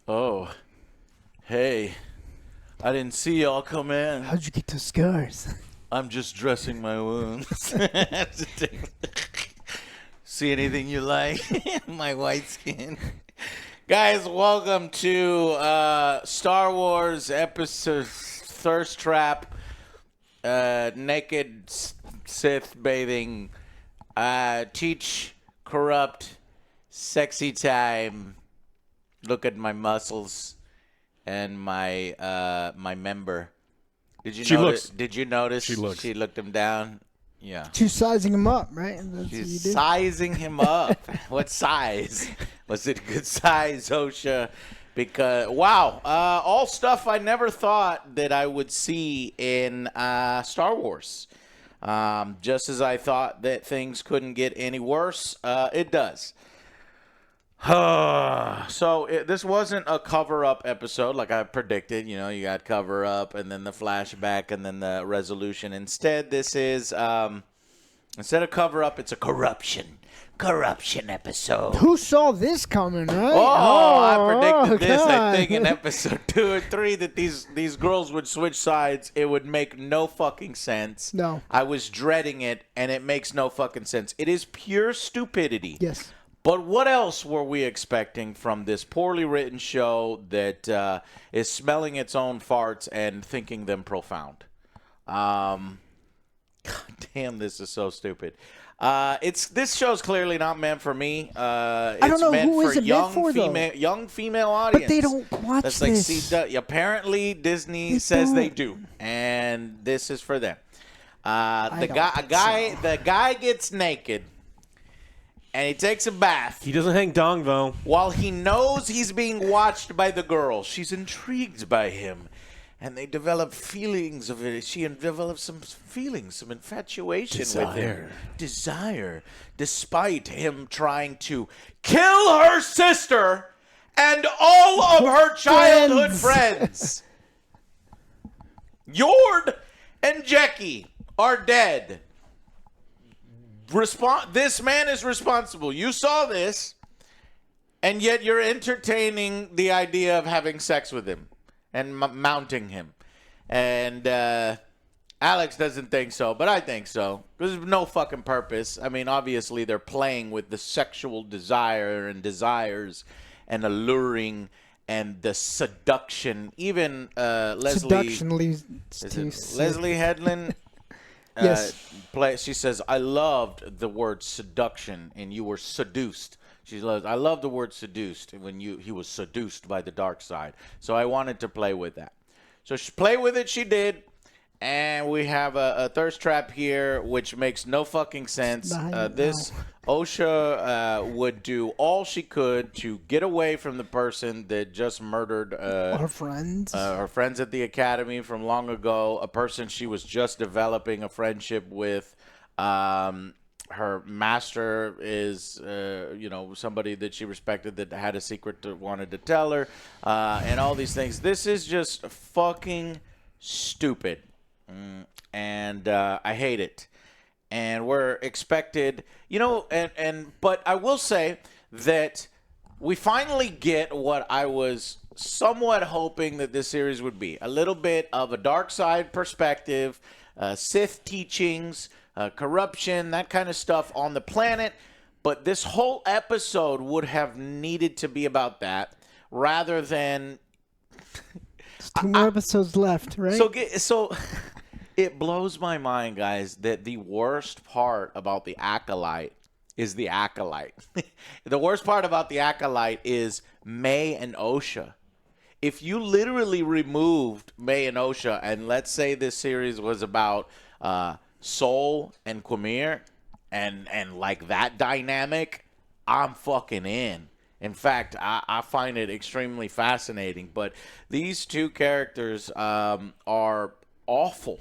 Oh, hey. I didn't see y'all come in. How'd you get those scars? I'm just dressing my wounds. See anything you like? My white skin. Guys, welcome to Star Wars episode Thirst Trap. Naked Sith bathing. Teach, corrupt, sexy time. Look at my muscles and my my member. Did you notice? She looked him down. Yeah. She's sizing him up, right? That's She's sizing him up. What size? Was it a good size, OSHA? Because wow, all stuff I never thought that I would see in Star Wars. Just as I thought that things couldn't get any worse, it does. This wasn't a cover-up episode like I predicted. You know, you got cover-up and then the flashback and then the resolution. Instead, this is, instead of cover-up, it's a corruption episode. Who saw this coming, right? I predicted this, God. I think, in episode 2 or 3 that these girls would switch sides. It would make no fucking sense. No. I was dreading it, and it makes no fucking sense. It is pure stupidity. Yes. But what else were we expecting from this poorly written show that is smelling its own farts and thinking them profound? God damn, this is so stupid. This show's clearly not meant for me. I don't know meant who for is it young meant for, female, though. young female audience. But they don't watch That's like, this. see, apparently Disney says they do, and this is for them. The guy gets naked. And he takes a bath. He doesn't hang dong, though. While he knows he's being watched by the girl. She's intrigued by him. And they develop feelings of it. She develops some feelings, some infatuation with him. Desire. Despite him trying to kill her sister and all of her childhood friends. Yord and Jackie are dead. This man is responsible. You saw this, and yet you're entertaining the idea of having sex with him and mounting him. And Alex doesn't think so, but I think so. There's no fucking purpose. I mean, obviously, they're playing with the sexual desire and desires and alluring and the seduction. Even Leslie Headland. Yes. She says, I loved the word seduction, and you were seduced. I love the word seduced when he was seduced by the dark side. So I wanted to play with that. So she play with it, she did. And we have a thirst trap here, which makes no fucking sense. OSHA would do all she could to get away from the person that just murdered her friends. Her friends at the academy from long ago. A person she was just developing a friendship with. Her master is, somebody that she respected that had a secret that wanted to tell her, and all these things. This is just fucking stupid. And I hate it. And we're expected, but I will say that we finally get what I was somewhat hoping that this series would be. A little bit of a dark side perspective, Sith teachings, corruption, that kind of stuff on the planet. But this whole episode would have needed to be about that rather than... There's 2 more episodes left, right? So it blows my mind, guys, that the worst part about the Acolyte is the Acolyte. The worst part about the Acolyte is May and OSHA. If you literally removed May and OSHA, and let's say this series was about Soul and Quamir, and like that dynamic, I'm fucking in. In fact, I find it extremely fascinating. But these two characters are awful.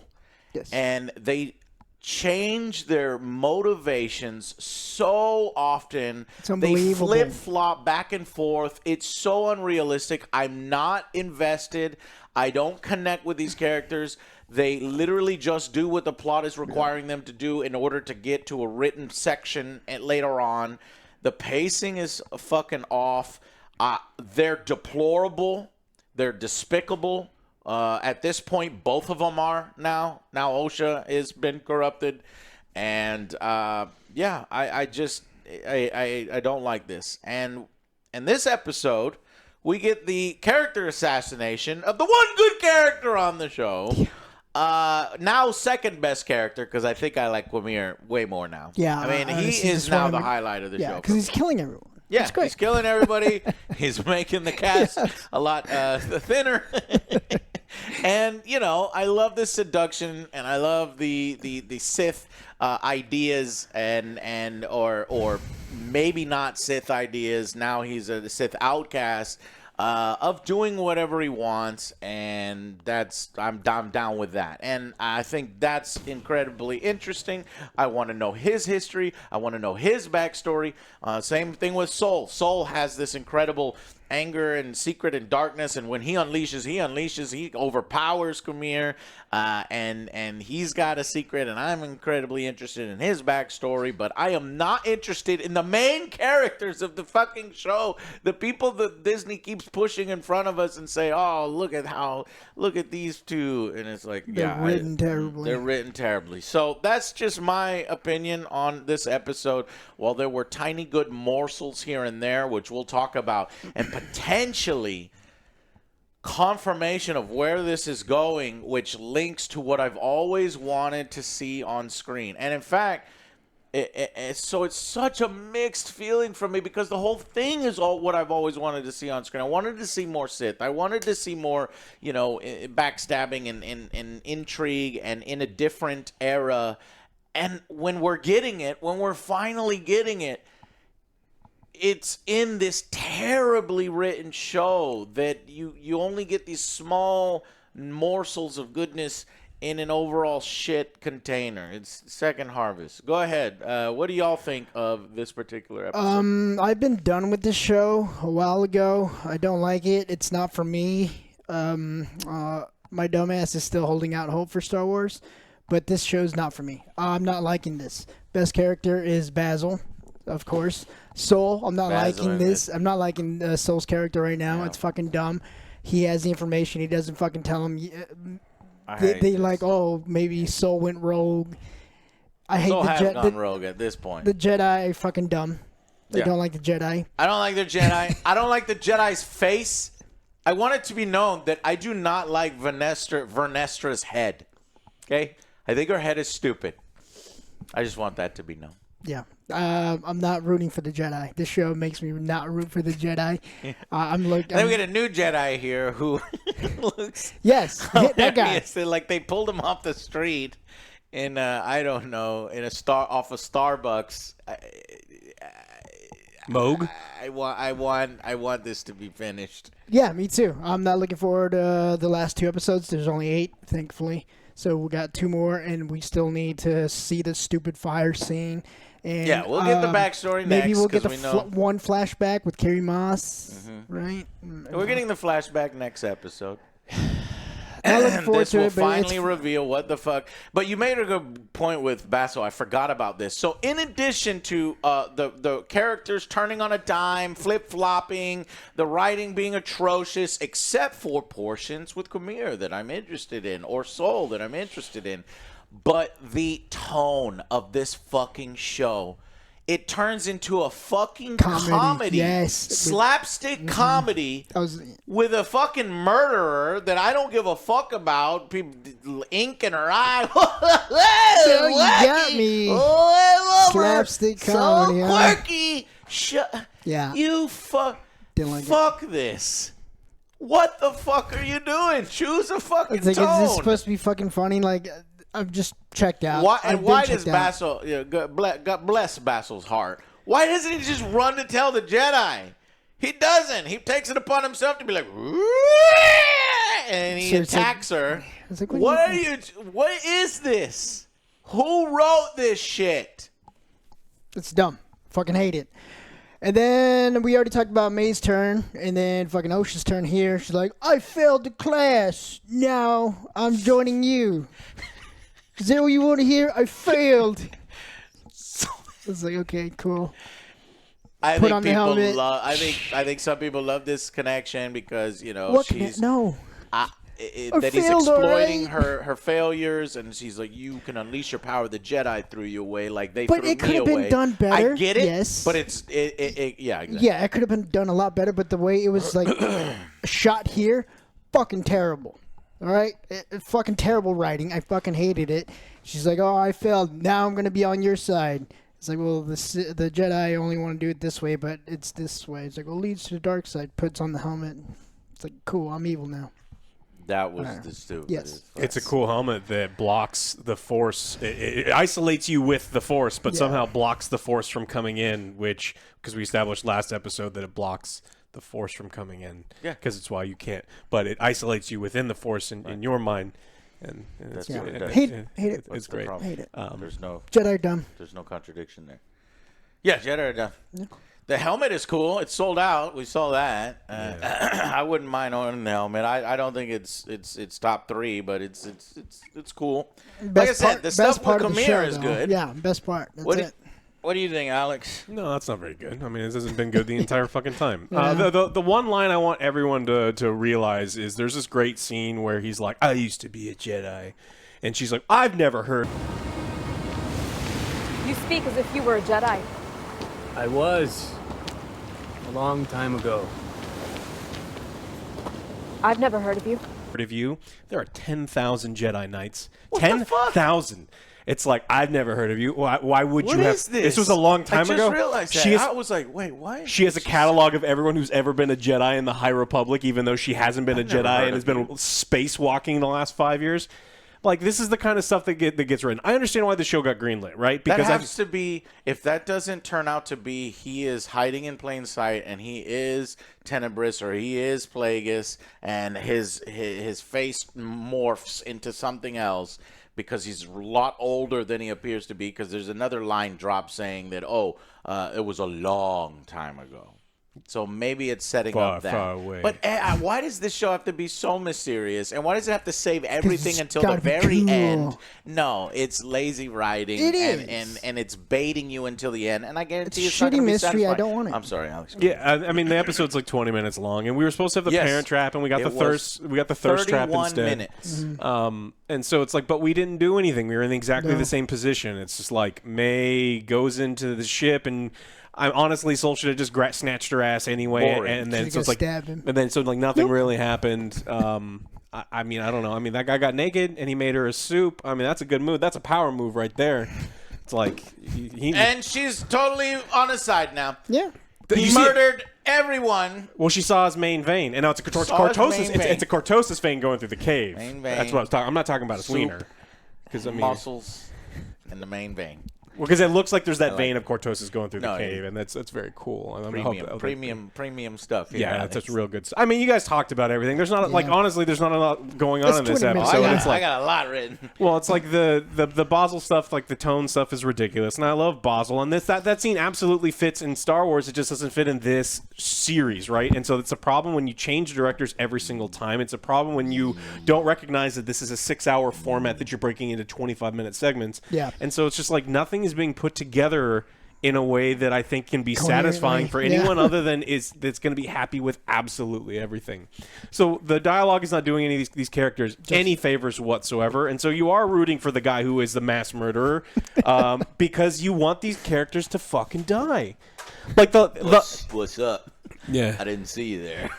Yes. And they change their motivations so often. It's unbelievable. They flip-flop back and forth. It's so unrealistic. I'm not invested. I don't connect with these characters. They literally just do what the plot is requiring them to do in order to get to a written section later on. The pacing is fucking off. They're deplorable. They're despicable. At this point, both of them are now. Now Osha has been corrupted. And, I don't like this. And in this episode, we get the character assassination of the one good character on the show. Now second best character, because I think I like Quamir way more now. Yeah. I mean, he is now the highlight of the show. Yeah, because he's killing everyone. Yeah, he's killing everybody. He's making the cast a lot thinner. And, I love the seduction, and I love the Sith ideas or maybe not Sith ideas. Now he's a Sith outcast of doing whatever he wants, and I'm down with that. And I think that's incredibly interesting. I want to know his history. I want to know his backstory. Same thing with Soul. Soul has this incredible anger and secret and darkness, and when he unleashes, he overpowers Quamir, and he's got a secret, and I'm incredibly interested in his backstory, but I am not interested in the main characters of the fucking show, the people that Disney keeps pushing in front of us and say, oh, look at these two, and it's like, they're written terribly. They're written terribly. So that's just my opinion on this episode. While there were tiny good morsels here and there, which we'll talk about, and potentially confirmation of where this is going, which links to what I've always wanted to see on screen. And in fact, it's such a mixed feeling for me, because the whole thing is all what I've always wanted to see on screen. I wanted to see more Sith. I wanted to see more, backstabbing and intrigue, and in a different era. And when we're finally getting it, it's in this terribly written show that you only get these small morsels of goodness in an overall shit container. It's second harvest. Go ahead. What do y'all think of this particular episode? I've been done with this show a while ago. I don't like it. It's not for me. My dumbass is still holding out hope for Star Wars, but this show's not for me. I'm not liking this. Best character is Basil, of course. Soul, I'm not liking this. I'm not liking Soul's character right now. Yeah. It's fucking dumb. He has the information. He doesn't fucking tell him. They like, oh, maybe Soul went rogue. I hate Soul has gone rogue at this point. The Jedi are fucking dumb. They don't like the Jedi. I don't like the Jedi. I don't like the Jedi's face. I want it to be known that I do not like Vernestra's head. Okay? I think her head is stupid. I just want that to be known. Yeah. I'm not rooting for the Jedi. This show makes me not root for the Jedi. Then we get a new Jedi here who looks that guy. Like they pulled him off the street in I don't know, off a Starbucks. Moog. I want this to be finished. Yeah, me too. I'm not looking forward to the last 2 episodes. There's only 8, thankfully. So we got 2 more, and we still need to see the stupid fire scene. And, yeah, we'll get the backstory next. Maybe we'll get the one flashback with Carrie Moss, right? We're getting the flashback next episode. I'm looking forward this to will it, finally reveal what the fuck. But you made a good point with Basil. I forgot about this. So in addition to the characters turning on a dime, flip-flopping, the writing being atrocious, except for portions with Quamir that I'm interested in, or Soul that I'm interested in, but the tone of this fucking show, it turns into a fucking comedy. Yes. Slapstick comedy with a fucking murderer that I don't give a fuck about. People ink in her eye. So you got me. Slapstick comedy. So quirky. Yeah. You fuck this. What the fuck are you doing? Choose a fucking tone. Is this supposed to be fucking funny? Like, I'm just checked out. Why does Basil, God bless Basil's heart, why doesn't he just run to tell the Jedi? He doesn't. He takes it upon himself to be like, and he attacks her. Like, what is this? Who wrote this shit? It's dumb. Fucking hate it. And then we already talked about May's turn, and then fucking Osha's turn here. She's like, I failed the class. Now I'm joining you. Is that what you want to hear? I failed. I was like, okay, cool. I put think on the people helmet. love. I think some people love this connection because What she's no. that he's failed, exploiting alright. her failures, and she's like, you can unleash your power. The Jedi threw you away, like they But threw it could me have away. been done better. I get it, Yes. but it's yeah, exactly. Yeah, it could have been done a lot better, but the way it was like shot here, fucking terrible. All right, fucking terrible writing. I fucking hated it. She's like, "Oh, I failed. Now I'm gonna be on your side." It's like, well, the Jedi only want to do it this way, but it's this way. It's like, well, leads to the dark side. Puts on the helmet. It's like, cool, I'm evil now. That was the stupid. Yes. It's a cool helmet that blocks the Force. It isolates you with the Force, but somehow blocks the Force from coming in, which, because we established last episode that it blocks the Force from coming in. Yeah. Because it's why you can't. But it isolates you within the Force in your mind. And That's it's, what it does. Hate it. It's great. Hate it. There's no Jedi dumb. There's no contradiction there. Yeah, Jedi are done. Yeah. The helmet is cool. It's sold out. We saw that. I wouldn't mind owning the helmet. I don't think it's top 3, but it's cool. Like I said, the stuff with Khmer is good. Yeah, best part. That's What do you think, Alex? No, that's not very good. I mean, it hasn't been good the entire fucking time. The one line I want everyone to realize is there's this great scene where he's like, I used to be a Jedi. And she's like, I've never heard. You speak as if you were a Jedi. I was. A long time ago. I've never heard of you. Of you. There are 10,000 Jedi Knights. What the fuck? 10,000. It's like, I've never heard of you. Why would What you have? is this? This was a long time ago. I just realized that. I was like, wait, what? She has a catalog of everyone who's ever been a Jedi in the High Republic, even though she hasn't been a never Jedi heard and has of been spacewalking the last 5 years. Like, this is the kind of stuff that gets written. I understand why the show got greenlit, right? Because that has to be, if that doesn't turn out to be, he is hiding in plain sight, and he is Tenebrous, or he is Plagueis, and his face morphs into something else because he's a lot older than he appears to be, because there's another line drop saying that, it was a long time ago. So maybe it's setting up that. Far away. But why does this show have to be so mysterious? And why does it have to save everything it's until the gotta be very cool. end? No, it's lazy writing. It and it's baiting you until the end. And I guarantee It's it's not shitty going to be mystery. satisfying. I don't want it. I'm sorry, Alex. Yeah, I mean the episode's like 20 minutes long, and we were supposed to have the Yes. Parent Trap, and we got It the was thirst. We got the thirst trap 31 instead. minutes. And so it's like, but we didn't do anything. We were in exactly the same position. It's just like May goes into the ship, and I honestly, Soul should have just snatched her ass anyway, Boring. and then Should've so it's just like, stabbed him. and then so like nothing really happened. I mean, I don't know. I mean, that guy got naked and he made her a soup. I mean, that's a good move. That's a power move right there. It's like he And she's totally on his side now. Yeah. He You see- murdered everyone. Well, she saw his main vein, and now it's a Saw his cortosis. main vein. It's a cortosis vein going through the cave. Main vein. That's what I was talking. I'm not talking about a Soup. wiener, because I mean, Muscles in the main vein. well, because it looks like there's that like vein it. of cortosis going through No, the cave, and that's very cool. And I mean, I hope Premium stuff. Yeah, that's real good stuff. I mean, you guys talked about everything. There's not like honestly, there's not a lot going on It's in this 20 minutes. episode. Oh, It's like, I got a lot written. well, it's like the Basil stuff, like the tone stuff is ridiculous, and I love Basil. And that scene absolutely fits in Star Wars. It just doesn't fit in this series, right? And so it's a problem when you change directors every single time. It's a problem when you don't recognize that this is a 6-hour format that you're breaking into 25-minute segments. Yeah. And so it's just like nothing is being put together in a way that I think can be Coherently, satisfying for yeah. anyone other than that's going to be happy with absolutely everything. So the dialogue is not doing any of these characters any favors whatsoever, and so you are rooting for the guy who is the mass murderer because you want these characters to fucking die. Like What's up? yeah. I didn't see you there.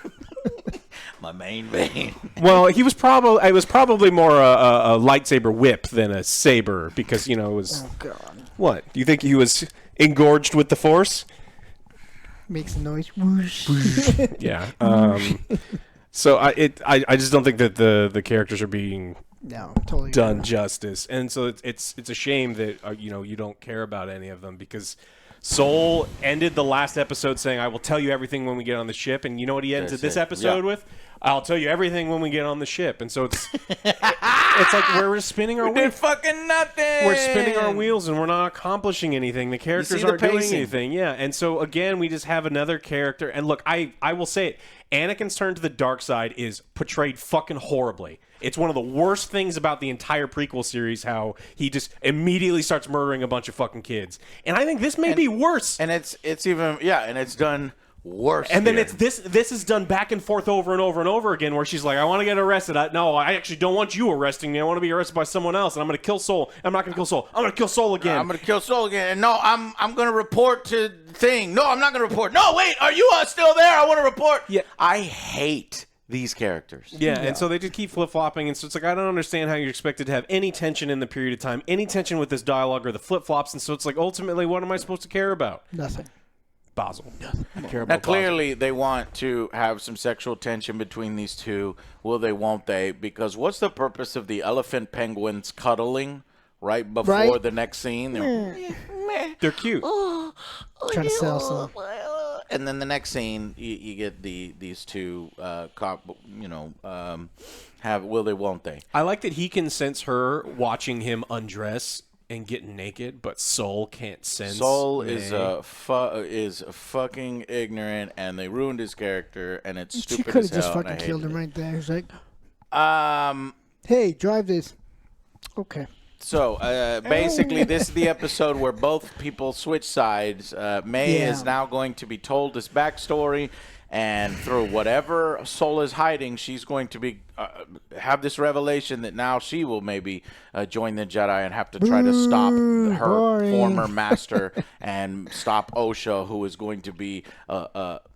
My main vein. Well, it was probably more a lightsaber whip than a saber because it was. Oh God. What? Do you think he was engorged with the Force? Makes a noise. Whoosh. Yeah. So I just don't think that the characters are being No, totally done justice, and so it's a shame that you don't care about any of them because Soul ended the last episode saying, "I will tell you everything when we get on the ship," and you know what he ends That's this it. episode Yeah. with? I'll tell you everything when we get on the ship, and so it's like we're spinning our We did wheels. fucking nothing. We're spinning our wheels and we're not accomplishing anything. The characters the aren't doing pacing. anything. Yeah, and so again, we just have another character. And look, I will say it. Anakin's turn to the dark side is portrayed fucking horribly. It's one of the worst things about the entire prequel series, how he just immediately starts murdering a bunch of fucking kids. And I think this may be worse. And it's even and it's done worse. And then here. it's this is done back and forth over and over and over again, where she's like, I want to get arrested. No, I actually don't want you arresting me. I want to be arrested by someone else, and I'm going to kill Soul. I'm not going to kill Soul. I'm going to kill Soul again. I'm going to kill Soul again. And no, I'm going to report to Thing. No, I'm not going to report. No, wait, are you still there? I want to report. Yeah. I hate these characters. Yeah, and so they just keep flip-flopping, and so it's like, I don't understand how you're expected to have any tension in the period of time, any tension with this dialogue or the flip-flops, and so it's like, ultimately, what am I supposed to care about? Nothing. Basil. Nothing. I care Now, about clearly, they want to have some sexual tension between these two. Will they, won't they? Because what's the purpose of the elephant penguins cuddling right before the next scene? They're cute. Trying to sell some. And then the next scene, you get these two have will they, won't they? I like that he can sense her watching him undress and getting naked, but Soul can't sense. Soul is fucking ignorant, and they ruined his character, and it's She stupid could as have hell. just fucking killed him right there. He's like, Um. hey, drive this. Okay. So basically, this is the episode where both people switch sides. May is now going to be told this backstory, and through whatever Soul is hiding, she's going to be have this revelation that now she will maybe join the Jedi and have to try to stop her former master and stop Osha, who is going to be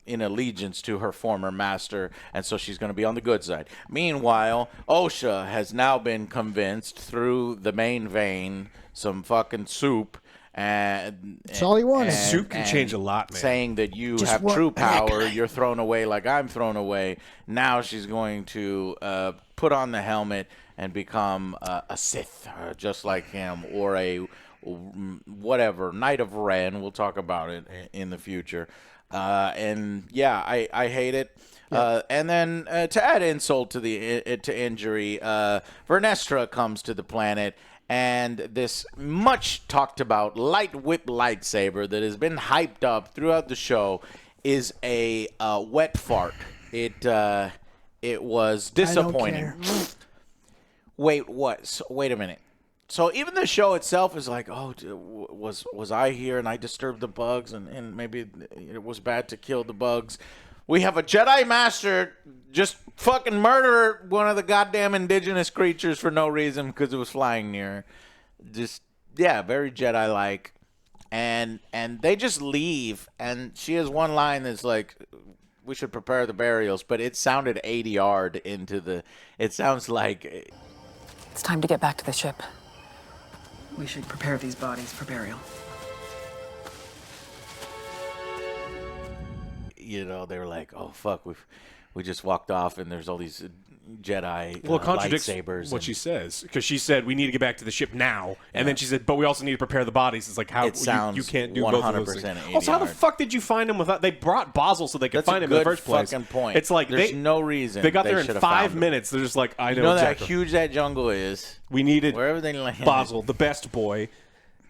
in allegiance to her former master, and so she's going to be on the good side. Meanwhile, Osha has now been convinced through the main vein, some fucking soup, and That's all he wanted. Soup can change a lot, man. Saying that you Just have want true an power, acolyte. you're thrown away like I'm thrown away. Now she's going to put on the helmet and become a Sith, just like him, or a whatever, Knight of Ren. We'll talk about it in the future. And yeah, I hate it. And then to add insult to injury, Vernestra comes to the planet, and this much talked about light whip lightsaber that has been hyped up throughout the show is a wet fart. It was disappointing. I don't care. Wait, what? So, wait a minute. So even the show itself is like, oh, was I here and I disturbed the bugs, and maybe it was bad to kill the bugs. We have a Jedi Master just fucking murder one of the goddamn indigenous creatures for no reason because it was flying near. Just, yeah, very Jedi-like. And they just leave, and she has one line that's like, we should prepare the burials, but it sounded 80 yard into the, it sounds like... It's time to get back to the ship. We should prepare these bodies for burial. You know, they were like, "Oh fuck, we just walked off, and there's all these Jedi Well, it contradicts lightsabers." what she says, because she said we need to get back to the ship now, and then she said, but we also need to prepare the bodies. It's like, how It sounds you can't do both of those 100% things. Also, how the 80 fuck did you find him without? They brought Basil so they could That's find a him in the good first place. fucking point. It's like there's no reason they got there in should have 5 found him. minutes. They're just like, I You know exactly. how huge that jungle is. We needed Wherever they landed. Basil, the best boy.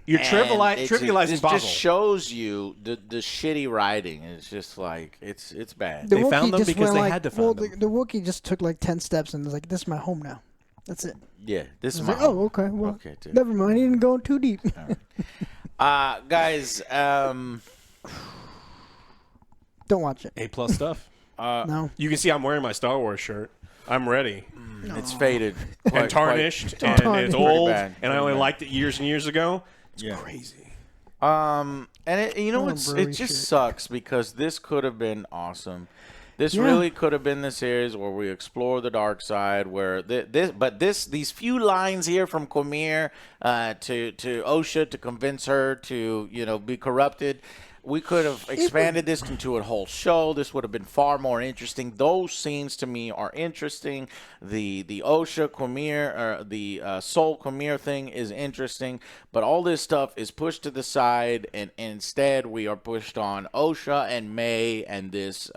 You're And trivializing it Basil. just shows you the shitty writing. It's just like it's bad. The They found Wookiee them just because went they like, had to well, find them. the Wookiee just took like 10 steps and was like, this is my home now. That's it. Yeah, this is I was my like, oh, okay. Well, Okay, dude. never mind. He didn't go too deep. Guys, Don't watch it. A+ stuff. No. You can see I'm wearing my Star Wars shirt. I'm ready. it's faded And tarnished, and tarnished. it's old, Pretty bad, and I pretty only bad. liked it years and years ago. It's Yeah. crazy. And you know Oh, it brewery just shit. sucks because this could have been awesome. This Yeah. really could have been the series where we explore the dark side. Where these few lines here from Quamir to Osha to convince her to be corrupted. We could have expanded this into a whole show. This would have been far more interesting. Those scenes to me are interesting. The Osha Quamir or the Soul Quamir thing is interesting, but all this stuff is pushed to the side, and instead we are pushed on Osha and May and this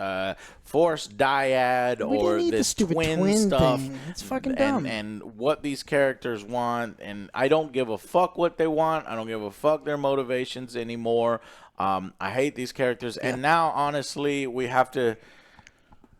Force dyad We or didn't need the this stupid twin stuff. thing. It's fucking dumb. And what these characters want, and I don't give a fuck what they want. I don't give a fuck their motivations anymore. I hate these characters, and now honestly, we have to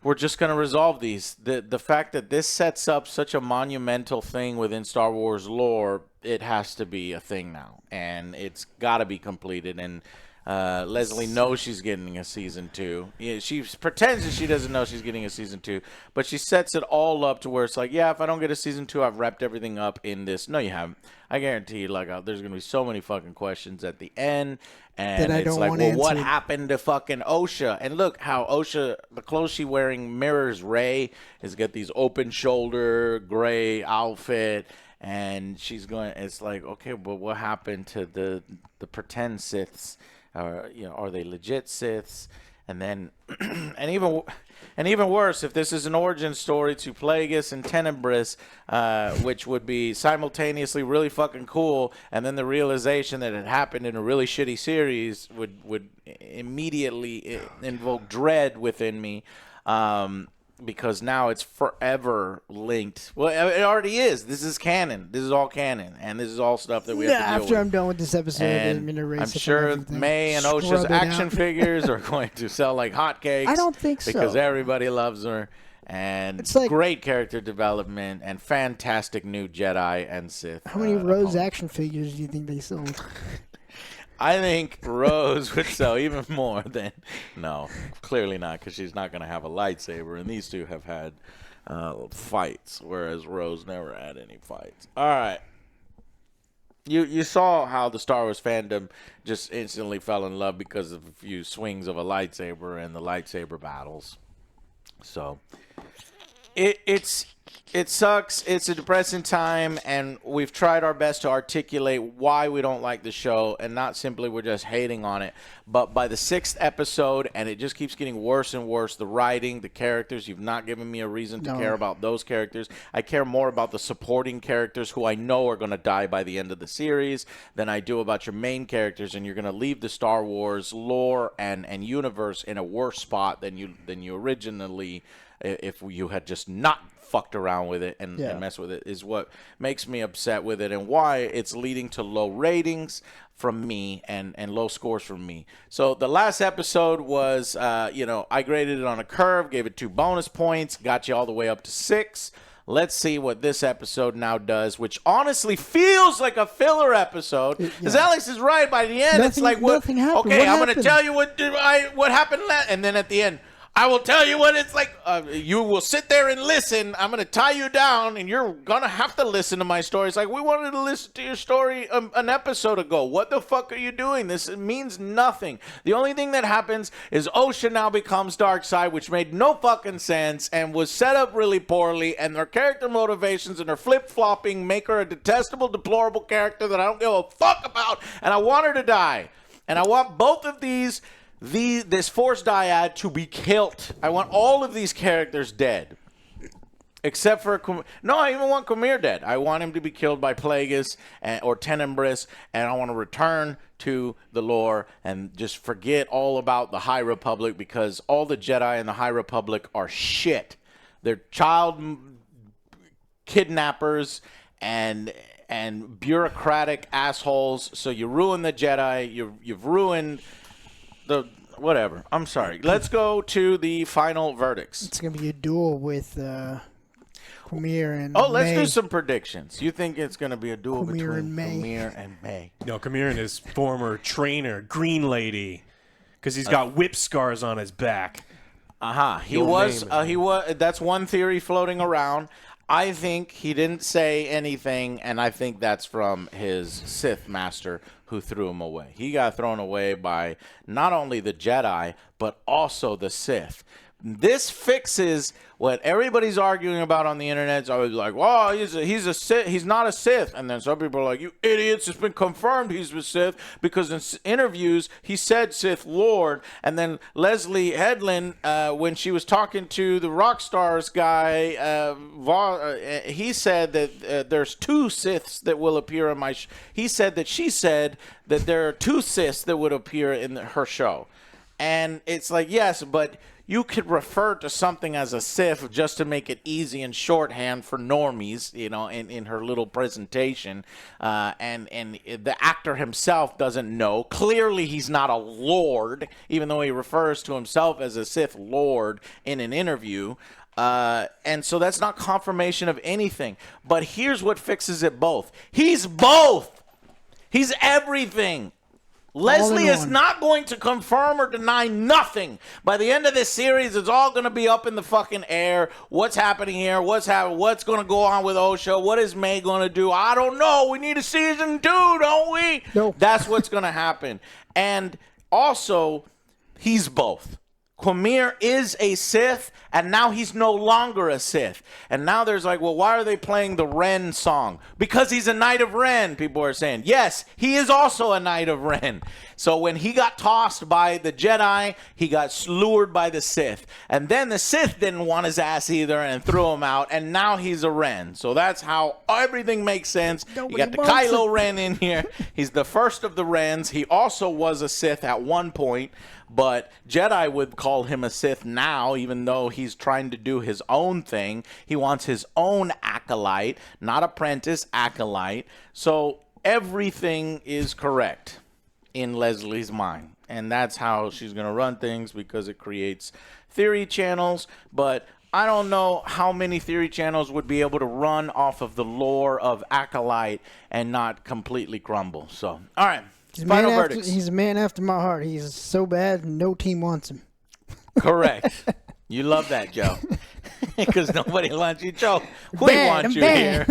we're just going to resolve these. The fact that this sets up such a monumental thing within Star Wars lore, it has to be a thing now, and it's got to be completed. And Leslie knows she's getting a season 2. Yeah, she pretends that she doesn't know she's getting a season 2, but she sets it all up to where it's like, yeah, if I don't get a season 2, I've wrapped everything up in this. No, you haven't. I guarantee you, like, there's going to be so many fucking questions at the end. And that I it's don't like, want well, what answered. happened to fucking Osha? And look how Osha, the clothes she wearing mirrors Rey. Has got these open shoulder gray outfit, and she's going. It's like, okay, but what happened to the pretend Siths? Are they legit Siths? And then, and even worse, if this is an origin story to Plagueis and Tenebris, which would be simultaneously really fucking cool, and then the realization that it happened in a really shitty series would immediately invoke dread within me. Because now it's forever linked. Well, it already is. This is canon. This is all canon, and this is all stuff that we have to deal After with. I'm done with this episode, And I'm gonna erase I'm it from sure everything. May and Scrub Osha's it action out. figures are going to sell like hotcakes. I don't think so. Because everybody loves her. And It's like- great character development and fantastic new Jedi and Sith. How many Rose opponents. action figures do you think they sold? I think Rose would sell even more than... No, clearly not, because she's not going to have a lightsaber. And these two have had fights, whereas Rose never had any fights. All right. You saw how the Star Wars fandom just instantly fell in love because of a few swings of a lightsaber and the lightsaber battles. So it sucks. It's a depressing time, and we've tried our best to articulate why we don't like the show, and not simply we're just hating on it. But by the 6th episode, and it just keeps getting worse and worse, the writing, the characters, you've not given me a reason to care about those characters. I care more about the supporting characters who I know are going to die by the end of the series than I do about your main characters, and you're going to leave the Star Wars lore and universe in a worse spot than you originally, if you had just not fucked around with it and mess with it, is what makes me upset with it, and why it's leading to low ratings from me and low scores from me. So the last episode was, I graded it on a curve, gave it 2 bonus points, got you all the way up to 6. Let's see what this episode now does, which honestly feels like a filler episode. Because Alex is right. By the end, it's like, nothing happened. Okay, What I'm going to happened? tell you what happened last, and then at the end, I will tell you what it's like. You will sit there and listen. I'm going to tie you down, and you're going to have to listen to my story. It's like, we wanted to listen to your story an episode ago. What the fuck are you doing? This means nothing. The only thing that happens is Osha now becomes Darkseid, which made no fucking sense and was set up really poorly, and their character motivations and their flip-flopping make her a detestable, deplorable character that I don't give a fuck about, and I want her to die. And I want both of this Force dyad to be killed. I want all of these characters dead. Except for... No, I even want Kumir dead. I want him to be killed by Plagueis or Tenebris, and I want to return to the lore and just forget all about the High Republic, because all the Jedi in the High Republic are shit. They're child kidnappers and bureaucratic assholes. So you ruin the Jedi. You've ruined... whatever. I'm sorry. Let's go to the final verdicts. It's gonna be a duel with Kumir and Let's May. do some predictions. You think it's going to be a duel Kumir between and May. Kumir and May? No, Kamir and his former trainer, Green Lady, because he's got whip scars on his back. He was. That's one theory floating around. I think he didn't say anything, and I think that's from his Sith master who threw him away. He got thrown away by not only the Jedi, but also the Sith. This fixes what everybody's arguing about on the internet. It's always like, "Well, he's a Sith. He's not a Sith." And then some people are like, "You idiots! It's been confirmed he's a Sith because in interviews he said Sith Lord." And then Leslie Headland, when she was talking to the Rockstars guy, he said that there's 2 Siths that will appear in my. He said that she said that there are 2 Siths that would appear in her show. And it's like, yes, but you could refer to something as a Sith just to make it easy and shorthand for normies, you know, in her little presentation. And the actor himself doesn't know. Clearly, he's not a lord, even though he refers to himself as a Sith Lord in an interview. And so that's not confirmation of anything. But here's what fixes it both. He's both. He's everything. Leslie is not going to confirm or deny nothing. By the end of this series, it's all going to be up in the fucking air. What's happening here? What's going to go on with Osho? What is May going to do? I don't know. We need a season 2, don't we? Nope. That's what's going to happen. And also, he's both. Quamir is a Sith, and now he's no longer a Sith. And now there's like, well, why are they playing the Ren song? Because he's a Knight of Ren, people are saying. Yes, he is also a Knight of Ren. So when he got tossed by the Jedi, he got lured by the Sith. And then the Sith didn't want his ass either and threw him out, and now he's a Ren. So that's how everything makes sense. You got the Kylo Ren in here. He's the first of the Rens. He also was a Sith at one point. But Jedi would call him a Sith now, even though he's trying to do his own thing. He wants his own acolyte, not apprentice, acolyte. So everything is correct in Leslie's mind. And that's how she's going to run things, because it creates theory channels. But I don't know how many theory channels would be able to run off of the lore of Acolyte and not completely crumble. So, all right. Final verdicts. He's a man after my heart. He's so bad, no team wants him. Correct. You love that, Joe. Because nobody wants you, Joe. We want you here.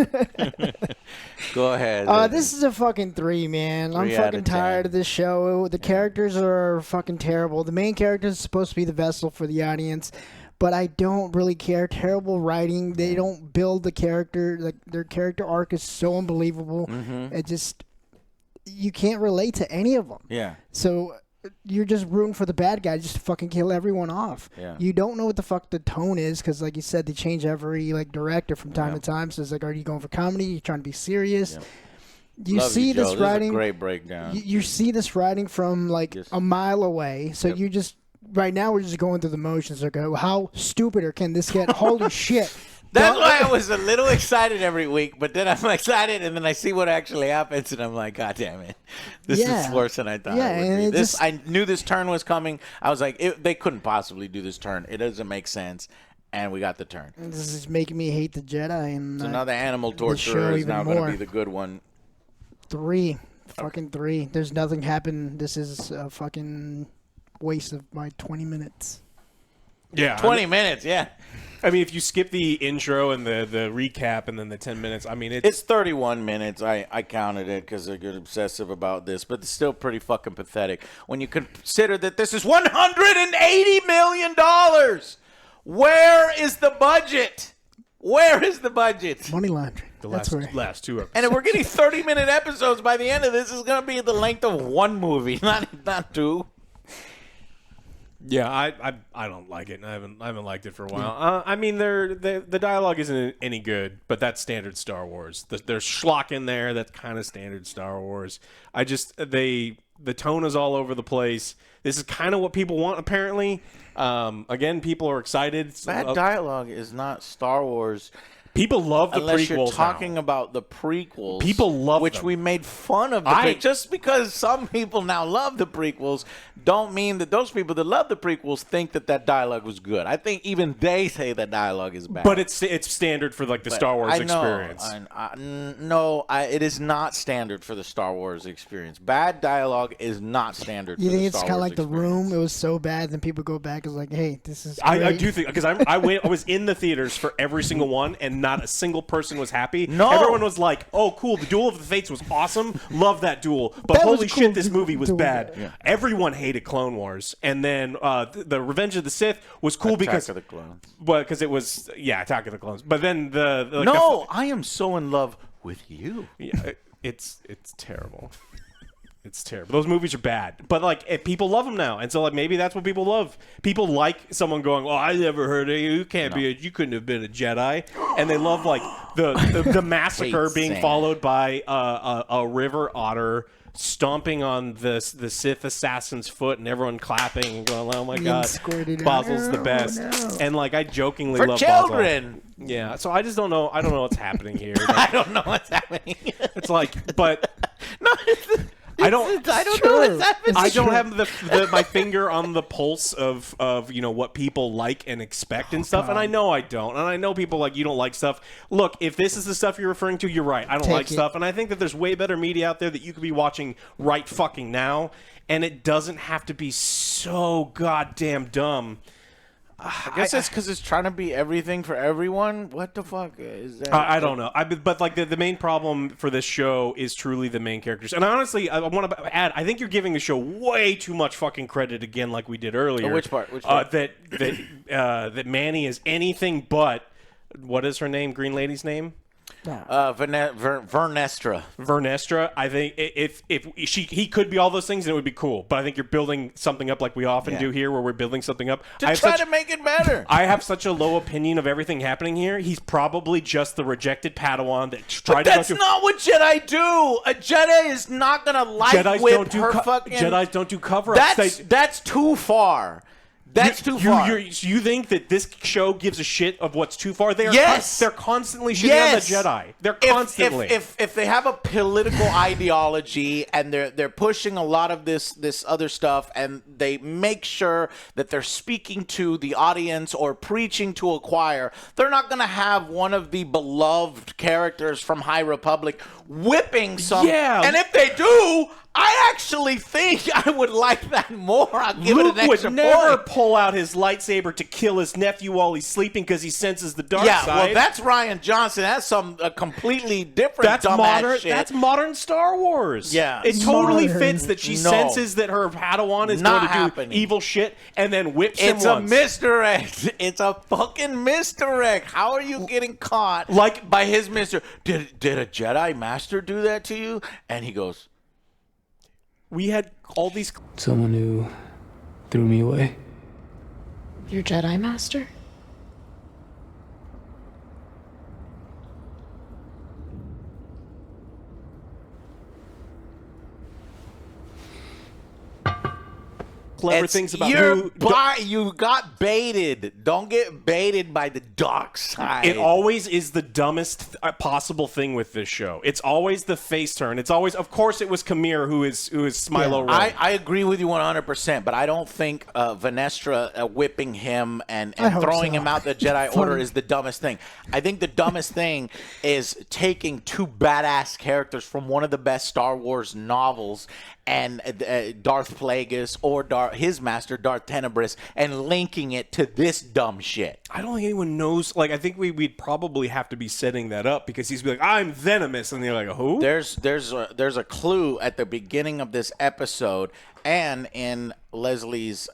Go ahead. This is a fucking 3, man. I'm fucking tired of this show. The characters are fucking terrible. The main character is supposed to be the vessel for the audience, but I don't really care. Terrible writing. They don't build the character. Like, their character arc is so unbelievable. It just... You can't relate to any of them. Yeah. So you're just rooting for the bad guy just to fucking kill everyone off. Yeah. You don't know what the fuck the tone is, because like you said, they change every like director from time to time. So it's like, are you going for comedy? Are you trying to be serious? You Love see you, Joe. this writing. This is a great breakdown. You see this writing from like a mile away. So you just right now we're just going through the motions. Like, how stupider can this get? Holy shit. That's why I was a little excited every week, but then I'm excited, and then I see what actually happens, and I'm like, God damn it. This is worse than I thought it would be. I knew this turn was coming. I was like, they couldn't possibly do this turn. It doesn't make sense. And we got the turn. This is making me hate the Jedi. And so now the animal torturer is now going to be the good one. 3. Fucking 3. There's nothing happened. This is a fucking waste of my 20 minutes. Yeah. 20 minutes, yeah. I mean, if you skip the intro and the recap and then the 10 minutes, I mean, it's 31 minutes. I counted it because I get obsessive about this, but it's still pretty fucking pathetic when you consider that this is $180 million. Where is the budget? Where is the budget? Money laundering. The last 2 episodes. And if we're getting 30-minute episodes by the end of this, is going to be the length of one movie, not 2. Yeah, I don't like it. I haven't liked it for a while. I mean, the dialogue isn't any good, but that's standard Star Wars. There's schlock in there. That's kind of standard Star Wars. The tone is all over the place. This is kind of what people want, apparently. Again, people are excited. Bad dialogue is not Star Wars. People love the Unless prequels. You're talking about the prequels. People love which them. We made fun of. Just because some people now love the prequels, don't mean that those people that love the prequels think that dialogue was good. I think even they say that dialogue is bad. But it's standard for like the Star Wars experience. No, it is not standard for the Star Wars experience. Bad dialogue is not standard. You for think the it's Star kind of Wars like The Room? It was so bad, then people go back and like, hey, this is. I do think because I was in the theaters for every single one, and not a single person was happy. No. Everyone was like, oh, cool, the Duel of the Fates was awesome. Love that duel. But That was holy cool. shit, this movie was bad. Yeah. Everyone hated Clone Wars. And then the Revenge of the Sith was cool because Attack of the Clones. Well, because it was, Attack of the Clones. But then I am so in love with you. Yeah, it's terrible. It's terrible. Those movies are bad, but like people love them now, and so like maybe that's what people love. People like someone going, "Oh, I never heard of you. You can't be. You couldn't have been a Jedi," and they love like the massacre being followed by a river otter stomping on the Sith assassin's foot and everyone clapping and going, "Oh my Being god, squirted Basil's out. the best." No. And like I jokingly For love children. Basil. Yeah, so I just don't know. I don't know what's happening here. I don't know what's happening. It's like, but No, I don't I don't true. know what's happening. I don't have my finger on the pulse of what people like and expect and stuff, and I know I don't, and I know people like you don't like stuff. Look, if this is the stuff you're referring to, you're right. I don't like stuff, and I think that there's way better media out there that you could be watching right fucking now, and it doesn't have to be so goddamn dumb. I guess it's because it's trying to be everything for everyone. What the fuck is that? I don't know. But like the main problem for this show is truly the main characters. And honestly, I want to add, I think you're giving the show way too much fucking credit again, like we did earlier. Oh, which part? Which part? That Manny is anything but. What is her name? Green Lady's name? Vernestra. Vernestra. I think if he could be all those things, and it would be cool. But I think you're building something up like we often do here, where we're building something up To try to make it better. I have such a low opinion of everything happening here. He's probably just the rejected Padawan that tried But to. that's not what Jedi do. A Jedi is not gonna whip her fucking. Jedis don't do cover-ups. That's too far. That's too far. You think that this show gives a shit of what's too far? They're constantly shitting on the Jedi. They're constantly. If they have a political ideology and they're pushing a lot of this other stuff, and they make sure that they're speaking to the audience or preaching to a choir, they're not going to have one of the beloved characters from High Republic whipping some. Yeah. And if they do, I actually think I would like that more. I'll give Luke it an extra would never point. pull out his lightsaber to kill his nephew while he's sleeping because he senses the dark Yeah, side. well, that's Rian Johnson. That's a completely different That's dumbass modern. shit. That's modern Star Wars. Yeah. it totally Modern. fits that she No. senses that her Padawan is Not going to happening. do evil shit and then whips him It's a once. misdirect. It's a fucking misdirect. How are you getting caught Like- by his mister? Did a Jedi Master do that to you? And he goes, We had all these. Someone who threw me away. Your Jedi Master? Clever things about you got baited. Don't get baited by the dark side. It always is the dumbest possible thing with this show. It's always the face turn. It's always, of course, it was Kamir who is Smilo Ray. I agree with you 100%, but I don't think Vanestra whipping him and hope throwing so. him out the Jedi Order is the dumbest thing. I think the dumbest thing is taking two badass characters from one of the best Star Wars novels and Darth Plagueis or his master, Darth Tenebris, and linking it to this dumb shit. I don't think anyone knows. Like, I think we'd probably have to be setting that up because he's like, I'm venomous, and they're like, who? There's a clue at the beginning of this episode and in Leslie's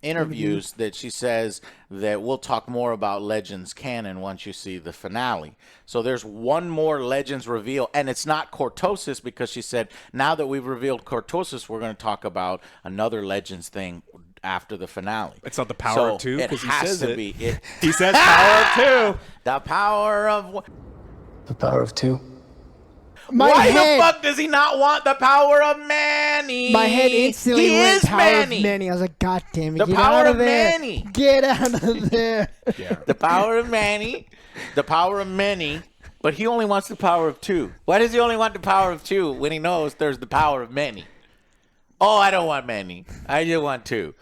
interviews that she says that we'll talk more about Legends canon once you see the finale. So there's one more Legends reveal, and it's not Cortosis because she said, now that we've revealed Cortosis, we're going to talk about another Legends thing after the finale. It's not the power of two It because he has says to it. be. He says power of two. The power of... The power of two. Why the fuck does he not want the power of Manny? My head instantly he went is power Manny. of Manny. I was like, God damn it. The get power out of of there. Manny. Get out of there. The power of Manny. The power of many. But he only wants the power of two. Why does he only want the power of two when he knows there's the power of many? Oh, I don't want many. I just want two.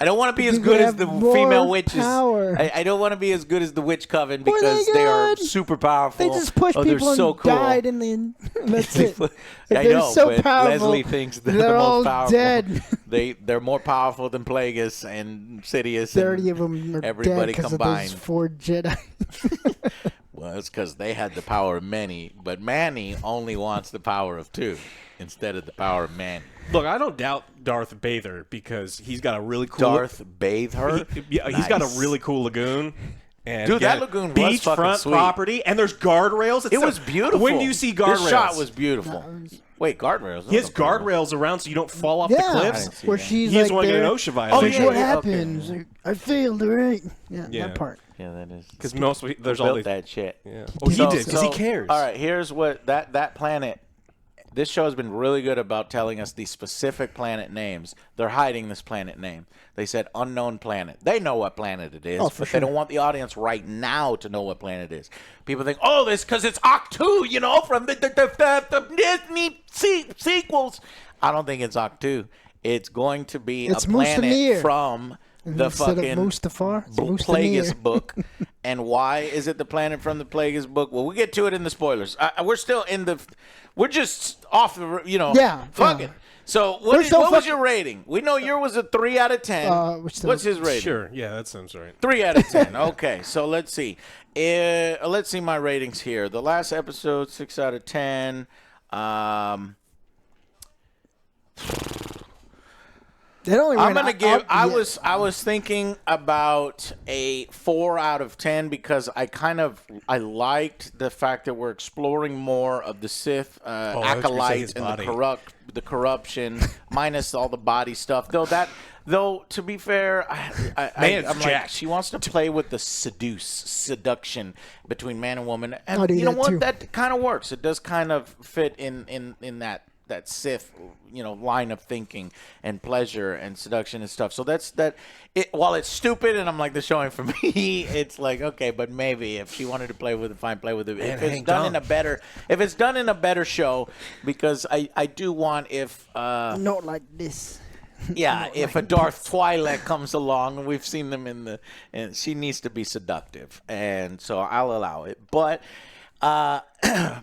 I don't want to be as You good as have the more female witches. power. I don't want to be as good as the witch coven Were they because they are good? super powerful. They just pushed oh, they're people so and cool. died, and then that's it. I They're know, so but powerful. Leslie thinks they're They're the all most powerful. dead. They're more powerful than Plagueis and Sidious. 30 and of them are dead everybody because of combined. those 4 Jedi. Well, it's because they had the power of many, but Manny only wants the power of two instead of the power of Manny. Look, I don't doubt Darth Bather because he's got a really cool... Darth bathe her? He's got a really cool lagoon. And Dude, that lagoon was fucking beachfront sweet. property, and there's guardrails. It was beautiful. When do you see guardrails? This shot was beautiful. Wait, guardrails? He has guardrails around so you don't fall off the Yeah, cliffs. where she's He's like one there. an OSHA Oh, violation. yeah, what yeah, happened? okay. Like, I failed, right? Yeah, Yeah. that part. Yeah, that is. Because most there's Who all built these. that shit. Yeah. Oh, he did because he cares. All right, here's what that planet this show has been really good about telling us the specific planet names. They're hiding this planet name. They said unknown planet. They know what planet it is, but they don't want the audience right now to know what planet it is. People think, oh, this because it's Octu, from the Disney sequels. I don't think it's Octu. It's going to be a planet Mustamir. from the Instead fucking of Mustafar, it's Plagueis Mustamir. book. And why is it the planet from the Plagueis book? Well, we'll get to it in the spoilers. We're still in the... We're just off the... Yeah. Fuck yeah. it. So what still was your rating? We know yours was a 3 out of 10. What's his rating? Sure. Yeah, that sounds right. 3 out of 10. Okay, so let's see. Let's see my ratings here. The last episode, 6 out of 10. I'm gonna give. I was thinking about a 4 out of 10 because I liked the fact that we're exploring more of the Sith acolyte and the corruption minus all the body stuff. Though to be fair, I'm like, she wants to play with the seduction between man and woman, and you know what? Too. That kind of works. It does kind of fit in that Sith, line of thinking and pleasure and seduction and stuff. So that's that. While it's stupid, and I'm like, the show ain't for me. It's like, okay, but maybe if she wanted to play with it, fine, play with it. If it's done in a better show, because I do want not like this. Yeah, if a Darth Twilight comes along, and we've seen them and she needs to be seductive, and so I'll allow it. But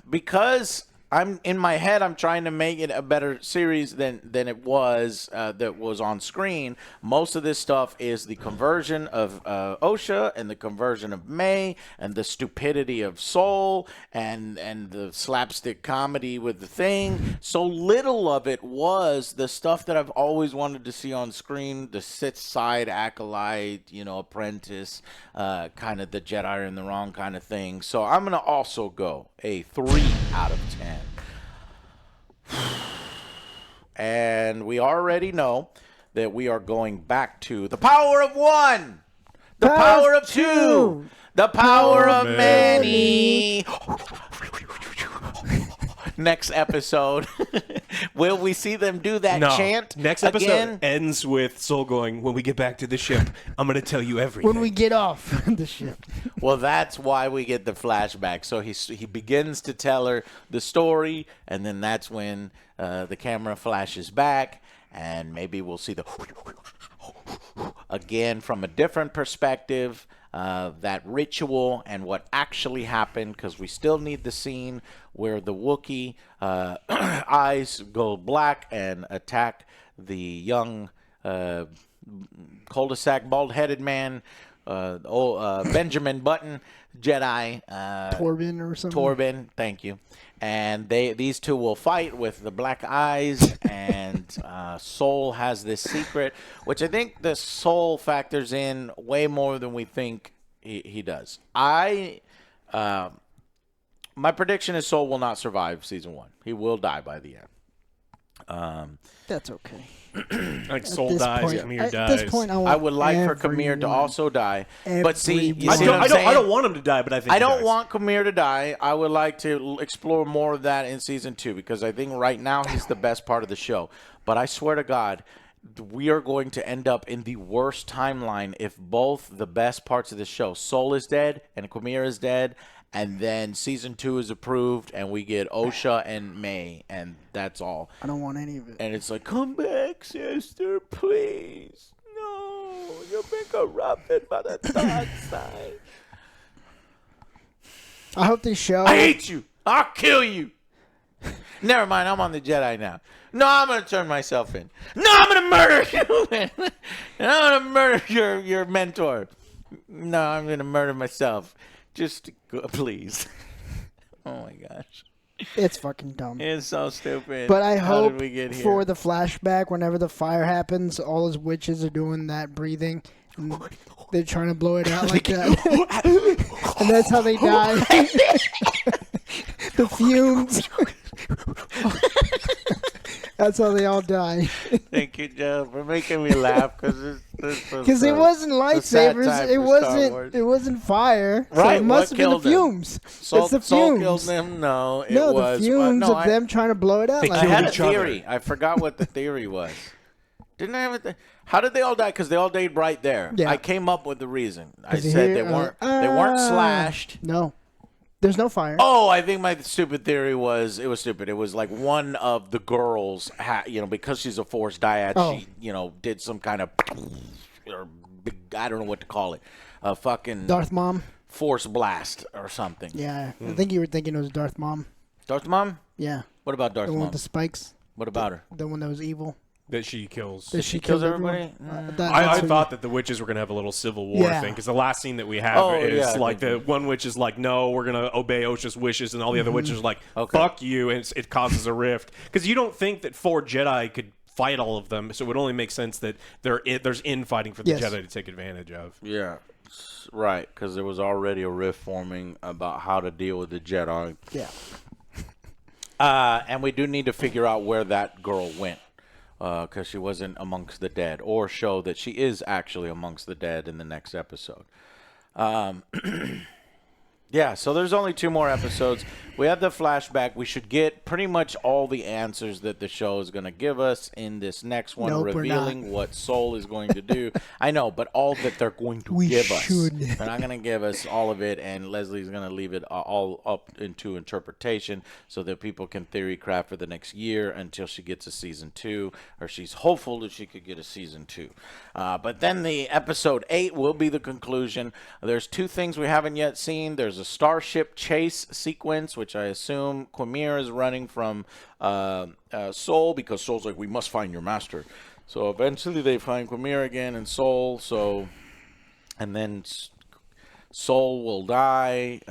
because I'm in my head, I'm trying to make it a better series than it was that was on screen. Most of this stuff is the conversion of Osha and the conversion of May and the stupidity of Soul and the slapstick comedy with the Thing. So little of it was the stuff that I've always wanted to see on screen: the Sith side acolyte, apprentice, kind of the Jedi are in the wrong kind of thing. So I'm gonna also go a 3 out of 10. And we already know that we are going back to the power of one, the power of two, the power of many. Next episode, will we see them do that chant? Next episode again? Ends with Soul going, when we get back to the ship, I'm going to tell you everything. When we get off the ship. Well, that's why we get the flashback. So he begins to tell her the story, and then that's when the camera flashes back, and maybe we'll see the again from a different perspective. That ritual and what actually happened, because we still need the scene where the Wookiee eyes go black and attack the young cul-de-sac bald-headed man, Benjamin Button Jedi, Torben or something. Torben, thank you. And these two will fight with the black eyes, and Soul has this secret, which I think the Soul factors in way more than we think he does. My prediction is Soul will not survive season 1. He will die by the end. That's okay. Like Soul dies, Kamir dies. At this point, I would like for Kamir to also die. But see, you see what I'm saying? I don't want him to die, but I think I don't want Kamir to die. I would like to explore more of that in season 2, because I think right now he's the best part of the show. But I swear to God, we are going to end up in the worst timeline if both the best parts of the show, Soul is dead and Kamir is dead, and then season 2 is approved, and we get Osha and May, and that's all. I don't want any of it. And it's like, come back, sister, please. No, you've been corrupted by the dark side. I hope they show. I hate you. I'll kill you. Never mind, I'm on the Jedi now. No, I'm going to turn myself in. No, I'm going to murder you. And I'm going to murder your mentor. No, I'm going to murder myself. Just please. Oh my gosh. It's fucking dumb. It's so stupid. But I How hope did we get here? for the flashback, whenever the fire happens, all his witches are doing that breathing. And they're trying to blow it out like that. And that's how they die. The fumes. That's how they all die. Thank you, Joe, for making me laugh, because Because it wasn't lightsabers. It wasn't fire. So Right, it must what have been the killed them? fumes. Soul, It's the Soul fumes. killed them? No, it No, was. the fumes no, of them trying to blow it out. They Like I had a each other. theory. I forgot what the theory was. Didn't I have a How did they all die? Because they all died right there. Yeah. I came up with the reason. I 'Cause you said hear, they weren't slashed. No. There's no fire. Oh, I think my stupid theory was it was stupid. It was like one of the girls, because she's a Force dyad, she did some kind of or I don't know what to call it, a fucking Darth Mom. Force blast or something. Yeah, I think you were thinking it was Darth Mom. Darth Mom? Yeah, What about Darth the one Mom? with the spikes. What about her? The one that was evil. That she kills. That she kills killed everybody? I thought that the witches were going to have a little civil war Yeah. thing, because the last scene that we have is yeah, like the one witch is like, no, we're going to obey Osha's wishes, and all the other witches are like, fuck you, and it causes a rift. Because you don't think that 4 Jedi could fight all of them, so it would only make sense that there's infighting for the Yes. Jedi to take advantage of. Yeah, right, because there was already a rift forming about how to deal with the Jedi. Yeah. And we do need to figure out where that girl went. Because she wasn't amongst the dead, or show that she is actually amongst the dead in the next episode. Yeah, so there's only 2 more episodes. We have the flashback. We should get pretty much all the answers that the show is going to give us in this next one, Nope, we're revealing what Soul is going to do. I know, but all that they're going to We give us. should. They're not going to give us all of it, and Leslie's going to leave it all up into interpretation so that people can theory craft for the next year until she gets a season 2, or she's hopeful that she could get a season 2. But then the episode 8 will be the conclusion. There's 2 things we haven't yet seen. There's a starship chase sequence, which I assume Quimir is running from Soul, because Soul's like, we must find your master. So eventually they find Quimir again and Soul. And then Soul will die.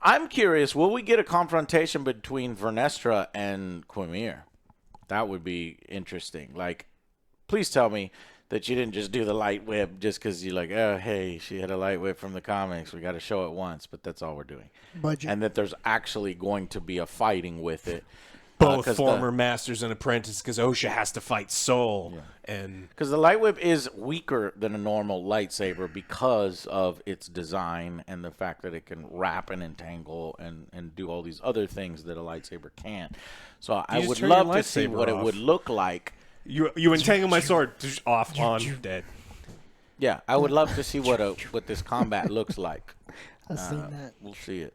I'm curious, will we get a confrontation between Vernestra and Quimir? That would be interesting. Like, please tell me that you didn't just do the light whip just because you're like, oh, hey, she had a light whip from the comics. We got to show it once, but that's all we're doing. Budget. And that there's actually going to be a fighting with it. Both former masters and apprentices, because Osha has to fight Soul. Yeah. And because the light whip is weaker than a normal lightsaber because of its design and the fact that it can wrap and entangle and do all these other things that a lightsaber can't. So I would love to see what it would look like. You entangle my sword, off, on, dead. Yeah, I would love to see what this combat looks like. I've seen that. We'll see it.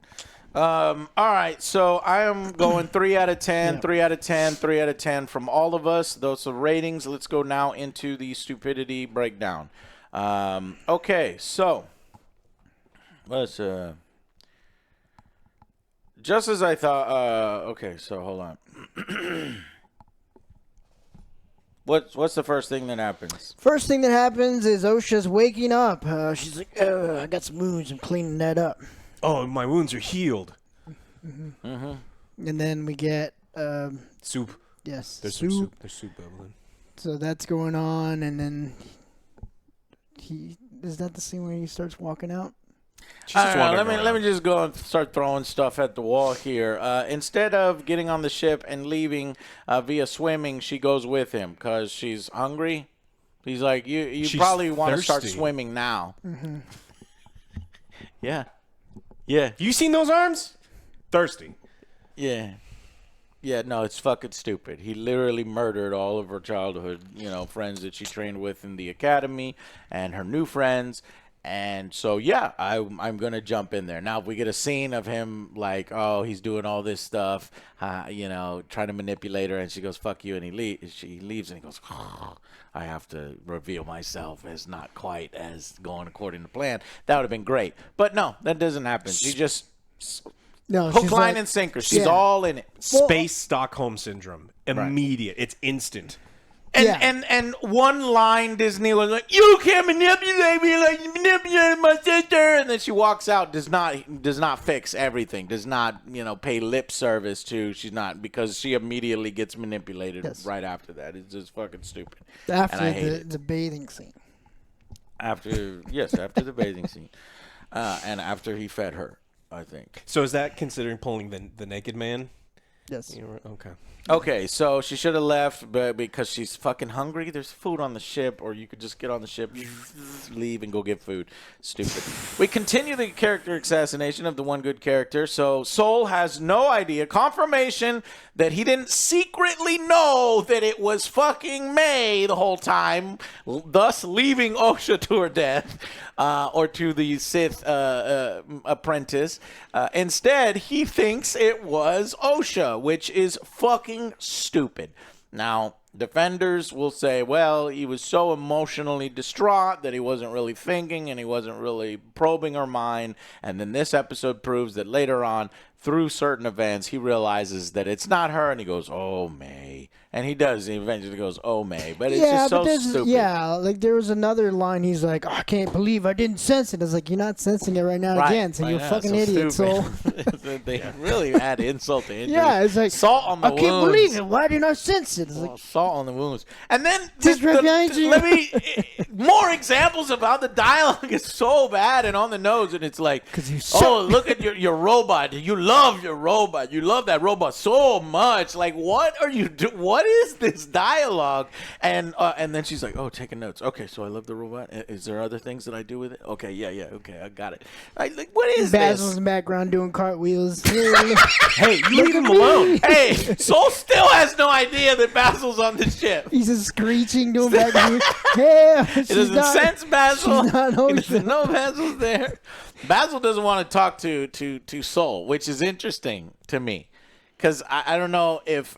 All right, so I am going 3 out of 10, 3 out of 10, 3 out of 10 from all of us. Those are ratings. Let's go now into the stupidity breakdown. Okay, so let's just as I thought. Okay, so hold on. What's the first thing that happens? First thing that happens is Osha's waking up. She's like, I got some wounds. I'm cleaning that up. Oh, my wounds are healed. Mm-hmm. And then we get soup. Yes, there's soup. Some soup. There's soup bubbling. So that's going on, and then is that the scene where he starts walking out? Let me just go and start throwing stuff at the wall here. Instead of getting on the ship and leaving via swimming, she goes with him because she's hungry. He's like, you probably want to start swimming now. Mm-hmm. Yeah. Yeah. You seen those arms? Thirsty. Yeah. Yeah, no, it's fucking stupid. He literally murdered all of her childhood, friends that she trained with in the academy and her new friends. And so, yeah, I'm going to jump in there. Now, if we get a scene of him like, oh, he's doing all this stuff, trying to manipulate her, and she goes, fuck you, and she leaves, and he goes, oh, I have to reveal myself as not quite as going according to plan. That would have been great. But no, that doesn't happen. She just hook, line, and sinker. She's all in it. Space Stockholm Syndrome. Immediate. Right. It's instant. And one line Disney was like, you can't manipulate me like you manipulated my sister, and then she walks out, does not fix everything, does not pay lip service to, she's not, because she immediately gets manipulated right after that. It's just fucking stupid. After the bathing scene. After the bathing scene, and after he fed her, I think. So is that considering pulling the naked man? Yes. Okay. Okay, so she should have left, but because she's fucking hungry, there's food on the ship, or you could just get on the ship, leave, and go get food. Stupid. We continue the character assassination of the one good character, so Sol has no idea, confirmation that he didn't secretly know that it was fucking May the whole time, thus leaving Osha to her death, or to the Sith apprentice. Instead, he thinks it was Osha, which is fucking stupid. Now, defenders will say, well, he was so emotionally distraught that he wasn't really thinking and he wasn't really probing her mind. And then this episode proves that later on, through certain events, he realizes that it's not her, and he goes, oh, May. And he does. He eventually goes, oh, May. But it's just so stupid. Yeah, like there was another line. He's like, oh, I can't believe I didn't sense it. I was like, you're not sensing it right now again, so you're a fucking idiot, Sol. They really add insult to injury. Yeah, it's like, salt on the wounds. I can't believe it. Why didn't I sense it? It's like, salt on the wounds. And then more examples of how the dialogue is so bad and on the nose, and it's like, look at your robot. You love your robot. You love that robot so much. Like, what are you doing? What is this dialogue? And then she's like, oh, taking notes. Okay, so I love the robot. Is there other things that I do with it? Okay, yeah, okay, I got it. Like, what is Basil's this? in the background doing cartwheels. Hey, you leave him alone. Hey, Sol still has no idea that Basil's on the ship. He's just screeching, doing back and forth. Hey, it doesn't sense Basil. She's not He doesn't know Basil's there. Basil doesn't want to talk to Sol, which is interesting to me. Because I don't know if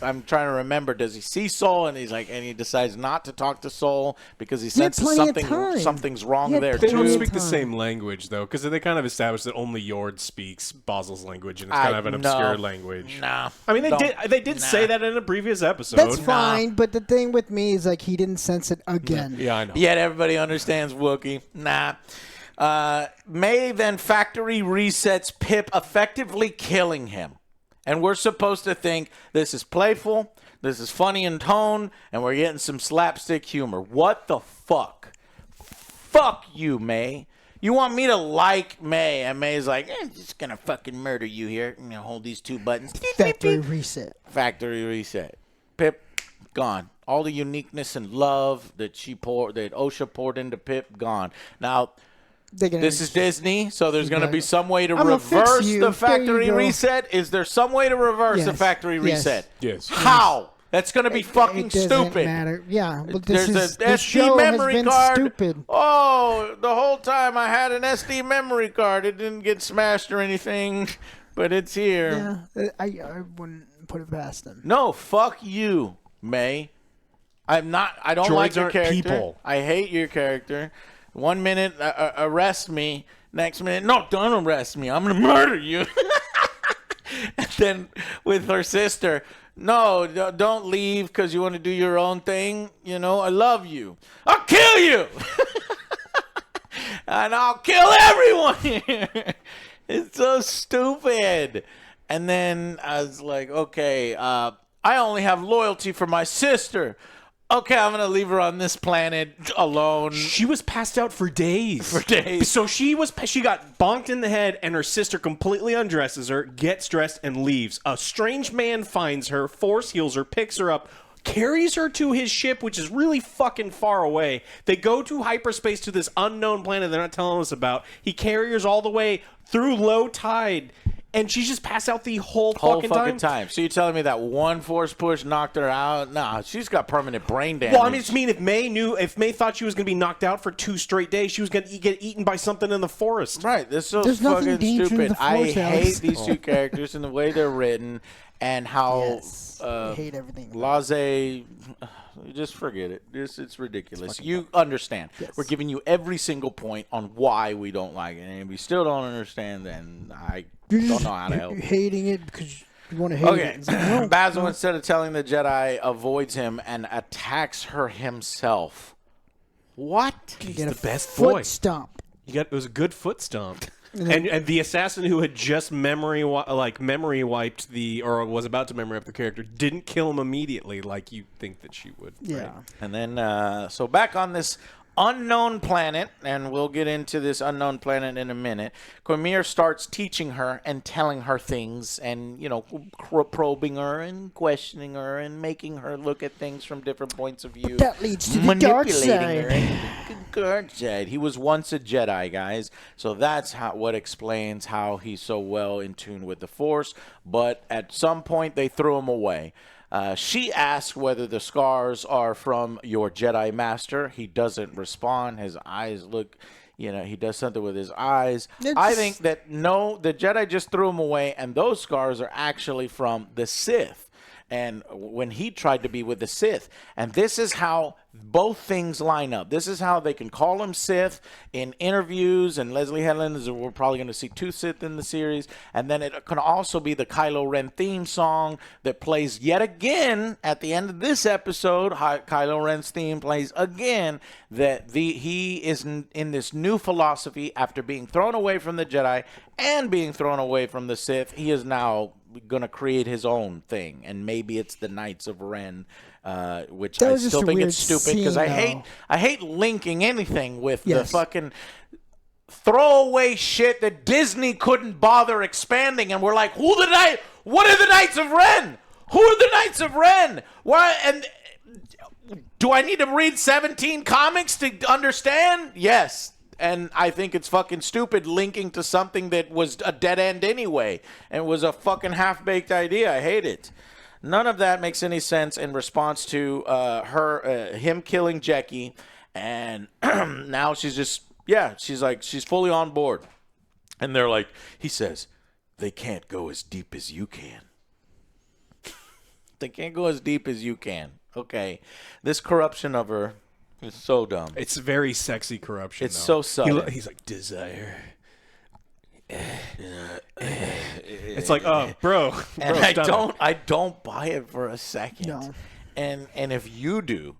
I'm trying to remember. Does he see Sol and he decides not to talk to Sol because he senses something's wrong there They too? don't speak the same language though, because they kind of established that only Yord speaks Basil's language, and it's kind of an obscure language. Nah, I mean they did say that in a previous episode. That's fine, but the thing with me is like he didn't sense it again. Yeah, I know. Yet everybody understands Wookiee. Nah. May then factory resets Pip, effectively killing him. And we're supposed to think this is playful, this is funny in tone, and we're getting some slapstick humor. What the fuck? Fuck you, May. You want me to like May, and May's like, I'm just gonna fucking murder you here. I'm gonna hold these two buttons. Factory reset. Factory reset. Pip, gone. All the uniqueness and love that Osha poured into Pip, gone. Now, this is Disney, so there's going to be some way to reverse the factory reset. Is there some way to reverse the factory reset? Yes. How? That's going to be fucking stupid. Matter. Yeah, but there's an SD memory card. Stupid. Oh, the whole time I had an SD memory card. It didn't get smashed or anything, but it's here. Yeah, I wouldn't put it past them. No, fuck you, May. I don't like your character. People. I hate your character. 1 minute, arrest me. Next minute, no, don't arrest me. I'm going to murder you. And then with her sister, no, don't leave because you want to do your own thing. You know, I love you. I'll kill you. And I'll kill everyone here. It's so stupid. And then I was like, okay, I only have loyalty for my sister. Okay, I'm going to leave her on this planet alone. She was passed out for days. So she got bonked in the head, and her sister completely undresses her, gets dressed, and leaves. A strange man finds her, force heals her, picks her up, carries her to his ship, which is really fucking far away. They go to hyperspace to this unknown planet they're not telling us about. He carries her all the way through low tide. And she's just passed out the whole fucking time. So you're telling me that one force push knocked her out? Nah, she's got permanent brain damage. Well, I mean, if May thought she was going to be knocked out for 2 straight days, she was going to get eaten by something in the forest. Right. This is so fucking stupid. I hate these two characters and the way they're written and how I hate everything. Blase. Just forget it. It's ridiculous. You understand. Yes. We're giving you every single point on why we don't like it. And if you still don't understand, then I don't know how to help. You're hating it because you want to hate it. Okay. Basil, instead of telling the Jedi, avoids him and attacks her himself. What? He's the best foot boy. Stomp. It was a good foot stomp. And the assassin who had just memory wiped or was about to memory wipe the character didn't kill him immediately like you think that she would. Yeah. Right? And then, so back on this unknown planet, and we'll get into this unknown planet in a minute, Cormier starts teaching her and telling her things and, probing her and questioning her and making her look at things from different points of view. That leads to the dark side. Her into the dark side. He was once a Jedi, guys. So that's what explains how he's so well in tune with the Force. But at some point, they threw him away. She asks whether the scars are from your Jedi Master. He doesn't respond. His eyes look, he does something with his eyes. I think that no, the Jedi just threw him away, and those scars are actually from the Sith. And when he tried to be with the Sith. And this is how both things line up. This is how they can call him Sith in interviews. And Leslie Headland, we're probably going to see 2 Sith in the series. And then it can also be the Kylo Ren theme song that plays yet again at the end of this episode. Kylo Ren's theme plays again. That he is in this new philosophy after being thrown away from the Jedi and being thrown away from the Sith. He is now going to create his own thing, and maybe it's the Knights of Ren, which I still think it's stupid because I hate linking anything with the fucking throwaway shit that Disney couldn't bother expanding, and we're like, what are the Knights of Ren? Who are the Knights of Ren? Why? And do I need to read 17 comics to understand? Yes. And I think it's fucking stupid linking to something that was a dead end anyway and was a fucking half-baked idea. I hate it. None of that makes any sense in response to him killing Jackie. And now she's fully on board. And they're like, he says, they can't go as deep as you can. They can't go as deep as you can. Okay. This corruption of her... It's so dumb. It's very sexy corruption. It's so subtle. He's like, desire. It's like, oh, bro. And I don't buy it for a second. No. And if you do,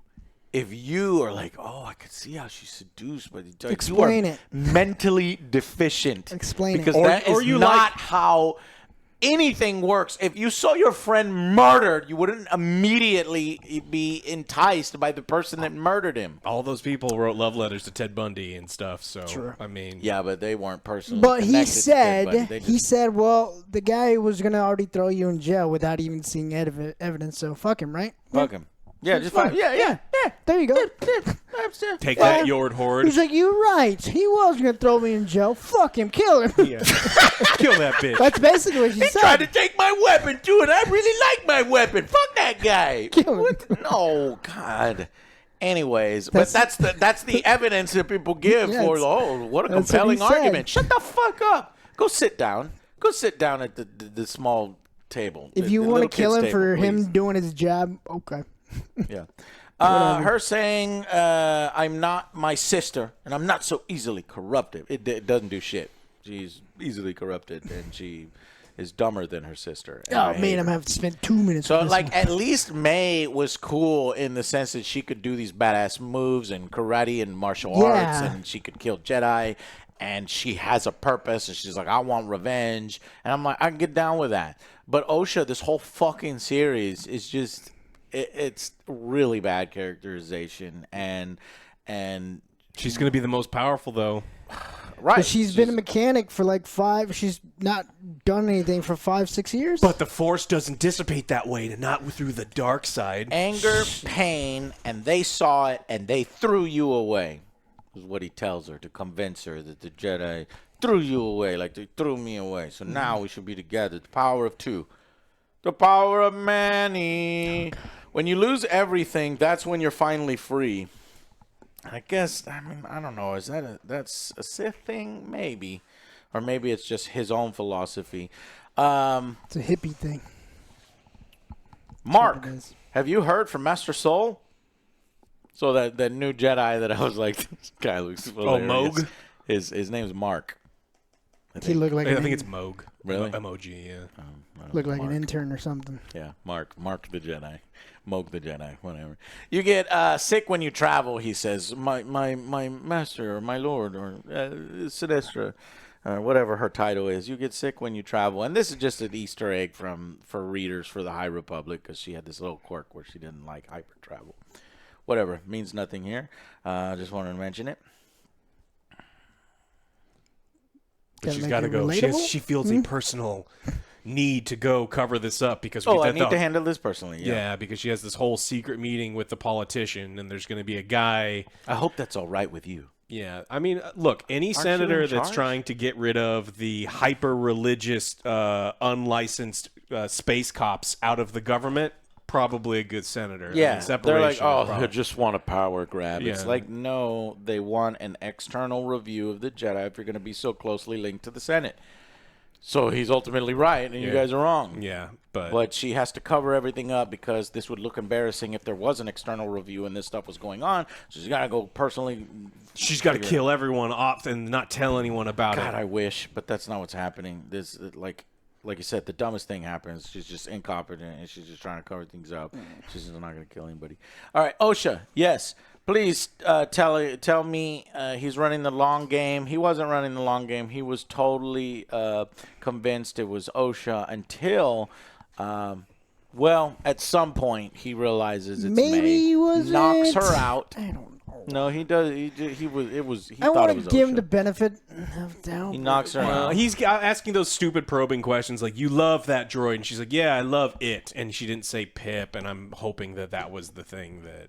if you are like, oh, I could see how she's seduced, but explain it. Mentally deficient. Explain because it. That is not how anything works. If you saw your friend murdered, you wouldn't immediately be enticed by the person that murdered him. All those people wrote love letters to Ted Bundy and stuff. So True. I mean, yeah, but they weren't personally. But he connected said, well, the guy was gonna already throw you in jail without even seeing evidence. So fuck him, right? Fuck him. Yeah, just fine. Yeah. There you go. Take that, Yord Horde. He's like, you're right. He was going to throw me in jail. Fuck him. Kill him. Yeah. Kill that bitch. That's basically what she said. He tried to take my weapon, too, and I really like my weapon. Fuck that guy. Kill him. No, God. Anyways, but that's the evidence that people give for, what a compelling argument. Shut the fuck up. Go sit down. Go sit down at the small table. If you want to kill him for him doing his job, okay. Yeah. Her saying, I'm not my sister, and I'm not so easily corrupted. It doesn't do shit. She's easily corrupted, and she is dumber than her sister. Oh, man, I'm going to have to spend 2 minutes So, with this like, one. at least May was cool in the sense that she could do these badass moves and karate and martial arts, and she could kill Jedi, and she has a purpose, and she's like, I want revenge. And I'm like, I can get down with that. But Osha, this whole fucking series is just... It's really bad characterization, and she's going to be the most powerful, though. Right. But she's been a mechanic for like 5. She's not done anything for 5-6 years. But the Force doesn't dissipate that way, not through the dark side. Anger, pain, and they saw it, and they threw you away, is what he tells her to convince her that the Jedi threw you away, like they threw me away. So now we should be together. The power of 2. The power of many. When you lose everything, that's when you're finally free. I guess, I don't know. Is that's a Sith thing? Maybe. Or maybe it's just his own philosophy. It's a hippie thing. Mark, have you heard from Master Soul? So that new Jedi that I was like, this guy looks hilarious. Moog? His name's Mark. He looked like I think it's Moog. Really? M-O-G, yeah. Looked like an intern or something. Yeah, Mark the Jedi. Moog the Jedi, whatever. You get sick when you travel, he says. My master or my lord or Sinestro, whatever her title is. You get sick when you travel. And this is just an Easter egg for readers for the High Republic because she had this little quirk where she didn't like hyper travel. whatever, means nothing here. Just wanted to mention it. But she's got to go. She feels a personal need to go cover this up because I need to handle this personally. Yeah, because she has this whole secret meeting with the politician, and there's going to be a guy. I hope that's all right with you. Yeah, I mean, look, any senator that's trying to get rid of the hyper-religious, unlicensed space cops out of the government, probably a good senator. Yeah, I mean, they're like, they just want a power grab. Yeah. It's like, no, they want an external review of the Jedi if you're going to be so closely linked to the Senate. So he's ultimately right, and you guys are wrong. Yeah, but she has to cover everything up because this would look embarrassing if there was an external review and this stuff was going on. So she's got to go personally. She's got to kill everyone off and not tell anyone about it. God, I wish, but that's not what's happening. This, like you said, the dumbest thing happens. She's just incompetent, and she's just trying to cover things up. She's not going to kill anybody. All right, Osha, yes. Please tell me he's running the long game. He wasn't running the long game. He was totally convinced it was Osha until, at some point he realizes it's Maybe May. he wasn't. Knocks her out. I don't know. No, he does. He was. It was. He I thought want it to was give Osha. him the benefit of doubt. He knocks her out. He's asking those stupid probing questions like, you love that droid? And she's like, yeah, I love it. And she didn't say Pip, and I'm hoping that was the thing that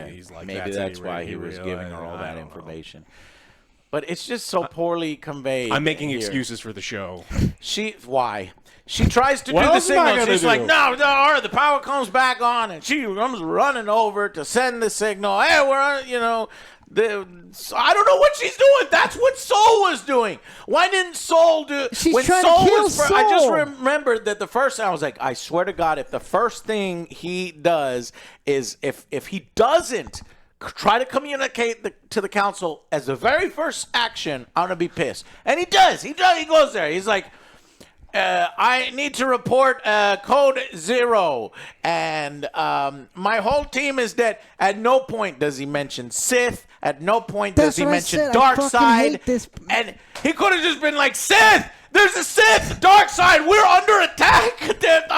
he's like, maybe that's why he was giving her all that information. But it's just so poorly conveyed. I'm making excuses for the show. Why? She tries to do the signal. She's like, no, the power comes back on, and she comes running over to send the signal. Hey, I don't know what she's doing. That's what Soul was doing. Why didn't Soul do? She's when trying Soul to kill was Soul. I just remembered that the first time I was like, I swear to God, if the first thing he does is if he doesn't try to communicate to the council as the very first action, I'm gonna be pissed. And he does. He goes there. He's like, I need to report code 0, and my whole team is dead. At no point does he mention Sith. At no point does he mention Dark Side. And he could have just been like, Sith! There's a Sith! Dark Side! We're under attack!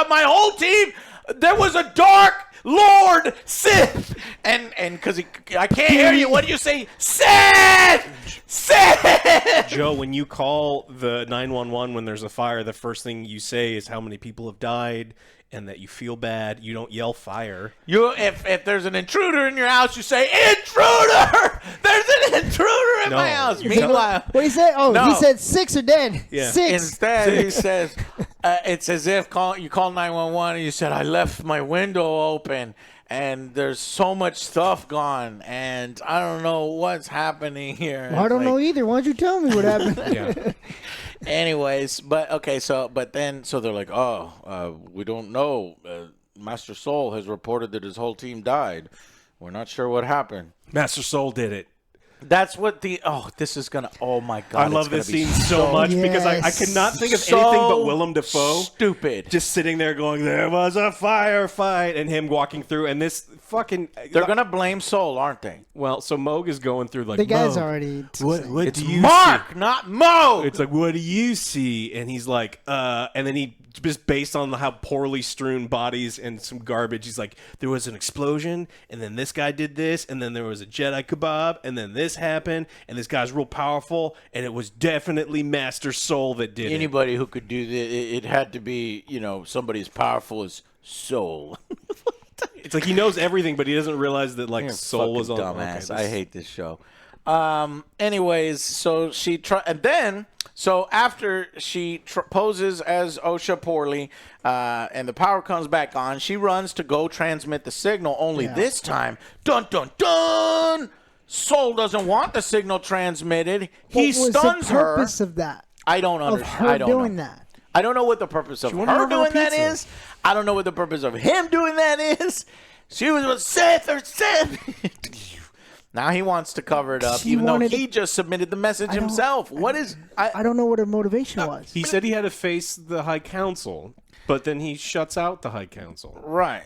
My whole team! There was a Dark Lord Sith! And because I can't hear you. What do you say? Sith! Sith! Joe, when you call the 911 when there's a fire, the first thing you say is how many people have died and that you feel bad. You don't yell fire. If there's an intruder in your house, you say, intruder! There's an intruder in my house. Meanwhile, what did he say? Oh, he said 6 are dead. Yeah. 6. Instead, he says, it's as if you call 911 and you said, I left my window open and there's so much stuff gone and I don't know what's happening here. Well, I don't know either. Why don't you tell me what happened? Yeah. Anyways, but okay, so they're like, we don't know. Master Soul has reported that his whole team died. We're not sure what happened. Master Soul did it. That's what this is gonna. Oh my God! I love this scene so much because I could not think of anything but Willem Dafoe. Stupid. Just sitting there going, "There was a firefight," and him walking through, and this fucking. They're gonna blame Soul, aren't they? Well, so Moog is going through like the guy's Moog, already. What It's do you Mark, see? not Moog. It's like, what do you see? And he's like, and then he just based on how poorly strewn bodies and some garbage, he's like, there was an explosion, and then this guy did this, and then there was a Jedi kebab, and then this happened, and this guy's real powerful, and it was definitely Master Soul that did Anybody who could do this, it had to be, somebody as powerful as Soul. It's like he knows everything, but he doesn't realize that like Soul was on. Dumbass. Okay, I hate this show. Anyways, so she so after she poses as Osha poorly, and the power comes back on, she runs to go transmit the signal. Only this time, dun dun dun, Soul doesn't want the signal transmitted. He stuns her. What was the purpose of that? I don't understand. I don't know. That. I don't know what the purpose of her doing that is. I don't know what the purpose of him doing that is. She was with Sith or Sith. Now he wants to cover it up, even though he just submitted the message himself. I don't know what her motivation was. He said he had to face the High Council, but then he shuts out the High Council. Right.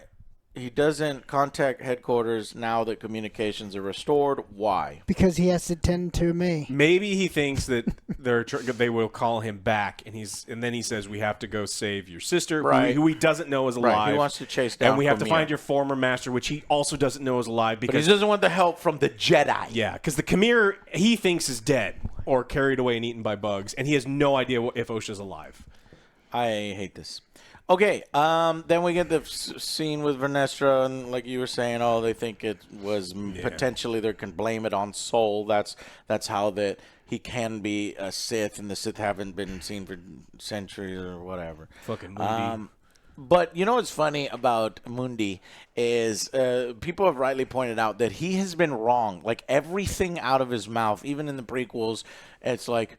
He doesn't contact headquarters now that communications are restored. Why? Because he has to tend to me. Maybe he thinks that they will call him back, and then he says, "We have to go save your sister, Right. who he doesn't know is alive." Right. He wants to chase down, and we have to Camille. find your former master, which he also doesn't know is alive But because he doesn't want the help from the Jedi. yeah, because the Khmer he thinks is dead or carried away and eaten by bugs, and he has no idea if Osha's alive. I hate this. Okay, then we get the scene with Vernestra, and like you were saying, oh, they think it was potentially they can blame it on Soul. That's how that he can be a Sith, and the Sith haven't been seen for centuries or whatever. Fucking Mundi. But you know what's funny about Mundi is people have rightly pointed out that he has been wrong. Like everything out of his mouth, even in the prequels, it's like,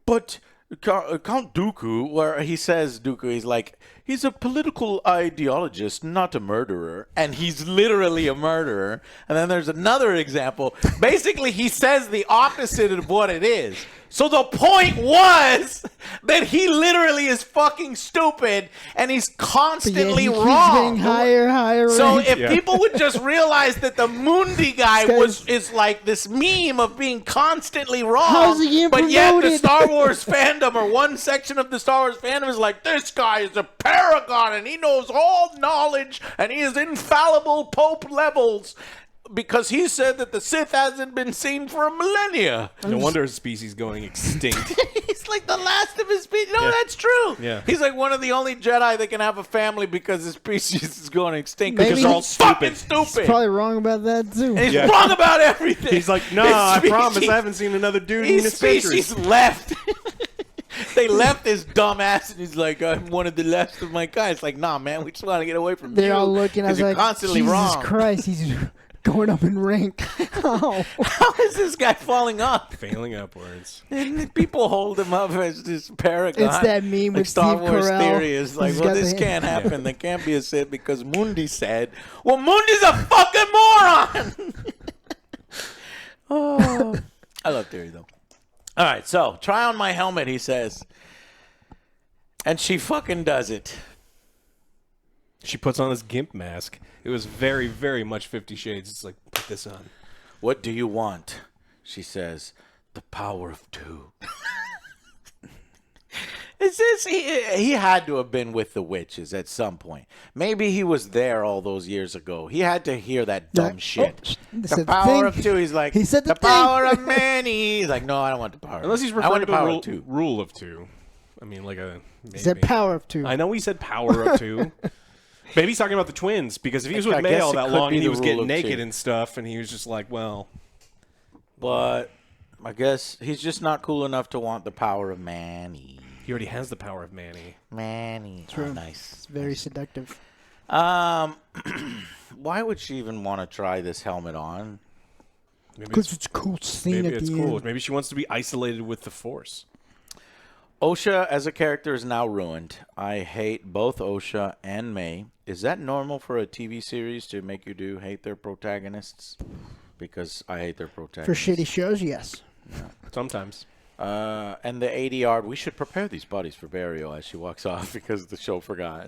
but Count Dooku, where he says Dooku, he's like, he's a political ideologist, not a murderer. And he's literally a murderer. And then there's another example. Basically, he says the opposite of what it is. So the point was that he literally is fucking stupid and he's constantly he keeps wrong. getting higher. So rank. if people would just realize that the Mundi guy is like this meme of being constantly wrong, How's he getting but yet the promoted? Star Wars fandom or one section of the Star Wars fandom is like, this guy is a paragon and he knows all knowledge and he is infallible Pope levels. Because he said that the Sith hasn't been seen for a millennia. No wonder his species going extinct. He's like the last of his species. No, that's true. Yeah. He's like one of the only Jedi that can have a family because his species is going extinct. Maybe Because they're all he's fucking He's stupid. probably wrong about that too. And he's wrong about everything. He's like, nah, I promise I haven't seen another dude in a His century. species left. They left his dumb ass, and he's like, I'm one of the last of my kind. It's like, nah, man, we just want to get away from They're you. all looking. I was you're like, constantly Jesus wrong. Christ, he's going up in rank. Oh. How is this guy falling up? Failing upwards. And people hold him up as this paragon. It's that meme like with Star Steve Wars Carell. theory is like, He's well, got this the- can't happen. There can't be a Sith because Mundi said, well, Mundi's a fucking moron. Oh, I love theory, though. All right, so try on my helmet, he says. And she fucking does it. She puts on this gimp mask. It was very, very much 50 Shades. It's like, put this on. What do you want? She says, the power of two. Is this he had to have been with the witches at some point. Maybe he was there all those years ago. He had to hear that dumb shit. The power of two. He's like, he said the power of many. He's like, no, I don't want the power. Unless he's I want referring the to power the of two. rule of two. I mean, like a. Maybe. He said power of two. I know he said power of two. Maybe he's talking about the twins because if he was with I May guess all it that could long be and he the was rule getting of naked two. and stuff, and he was just like, well. But I guess he's just not cool enough to want the power of Manny. He already has the power of Manny. Manny. True. Oh, nice. It's very seductive. Why would she even want to try this helmet on? Maybe Because it's a cool scene maybe at it's the cool. end. Maybe she wants to be isolated with the Force. Osha as a character is now ruined. I hate both Osha and May. Is that normal for a TV series to make you hate their protagonists? Because I hate their For protagonists. shitty shows, yes. Sometimes. And the ADR, we should prepare these bodies for burial as she walks off because the show forgot.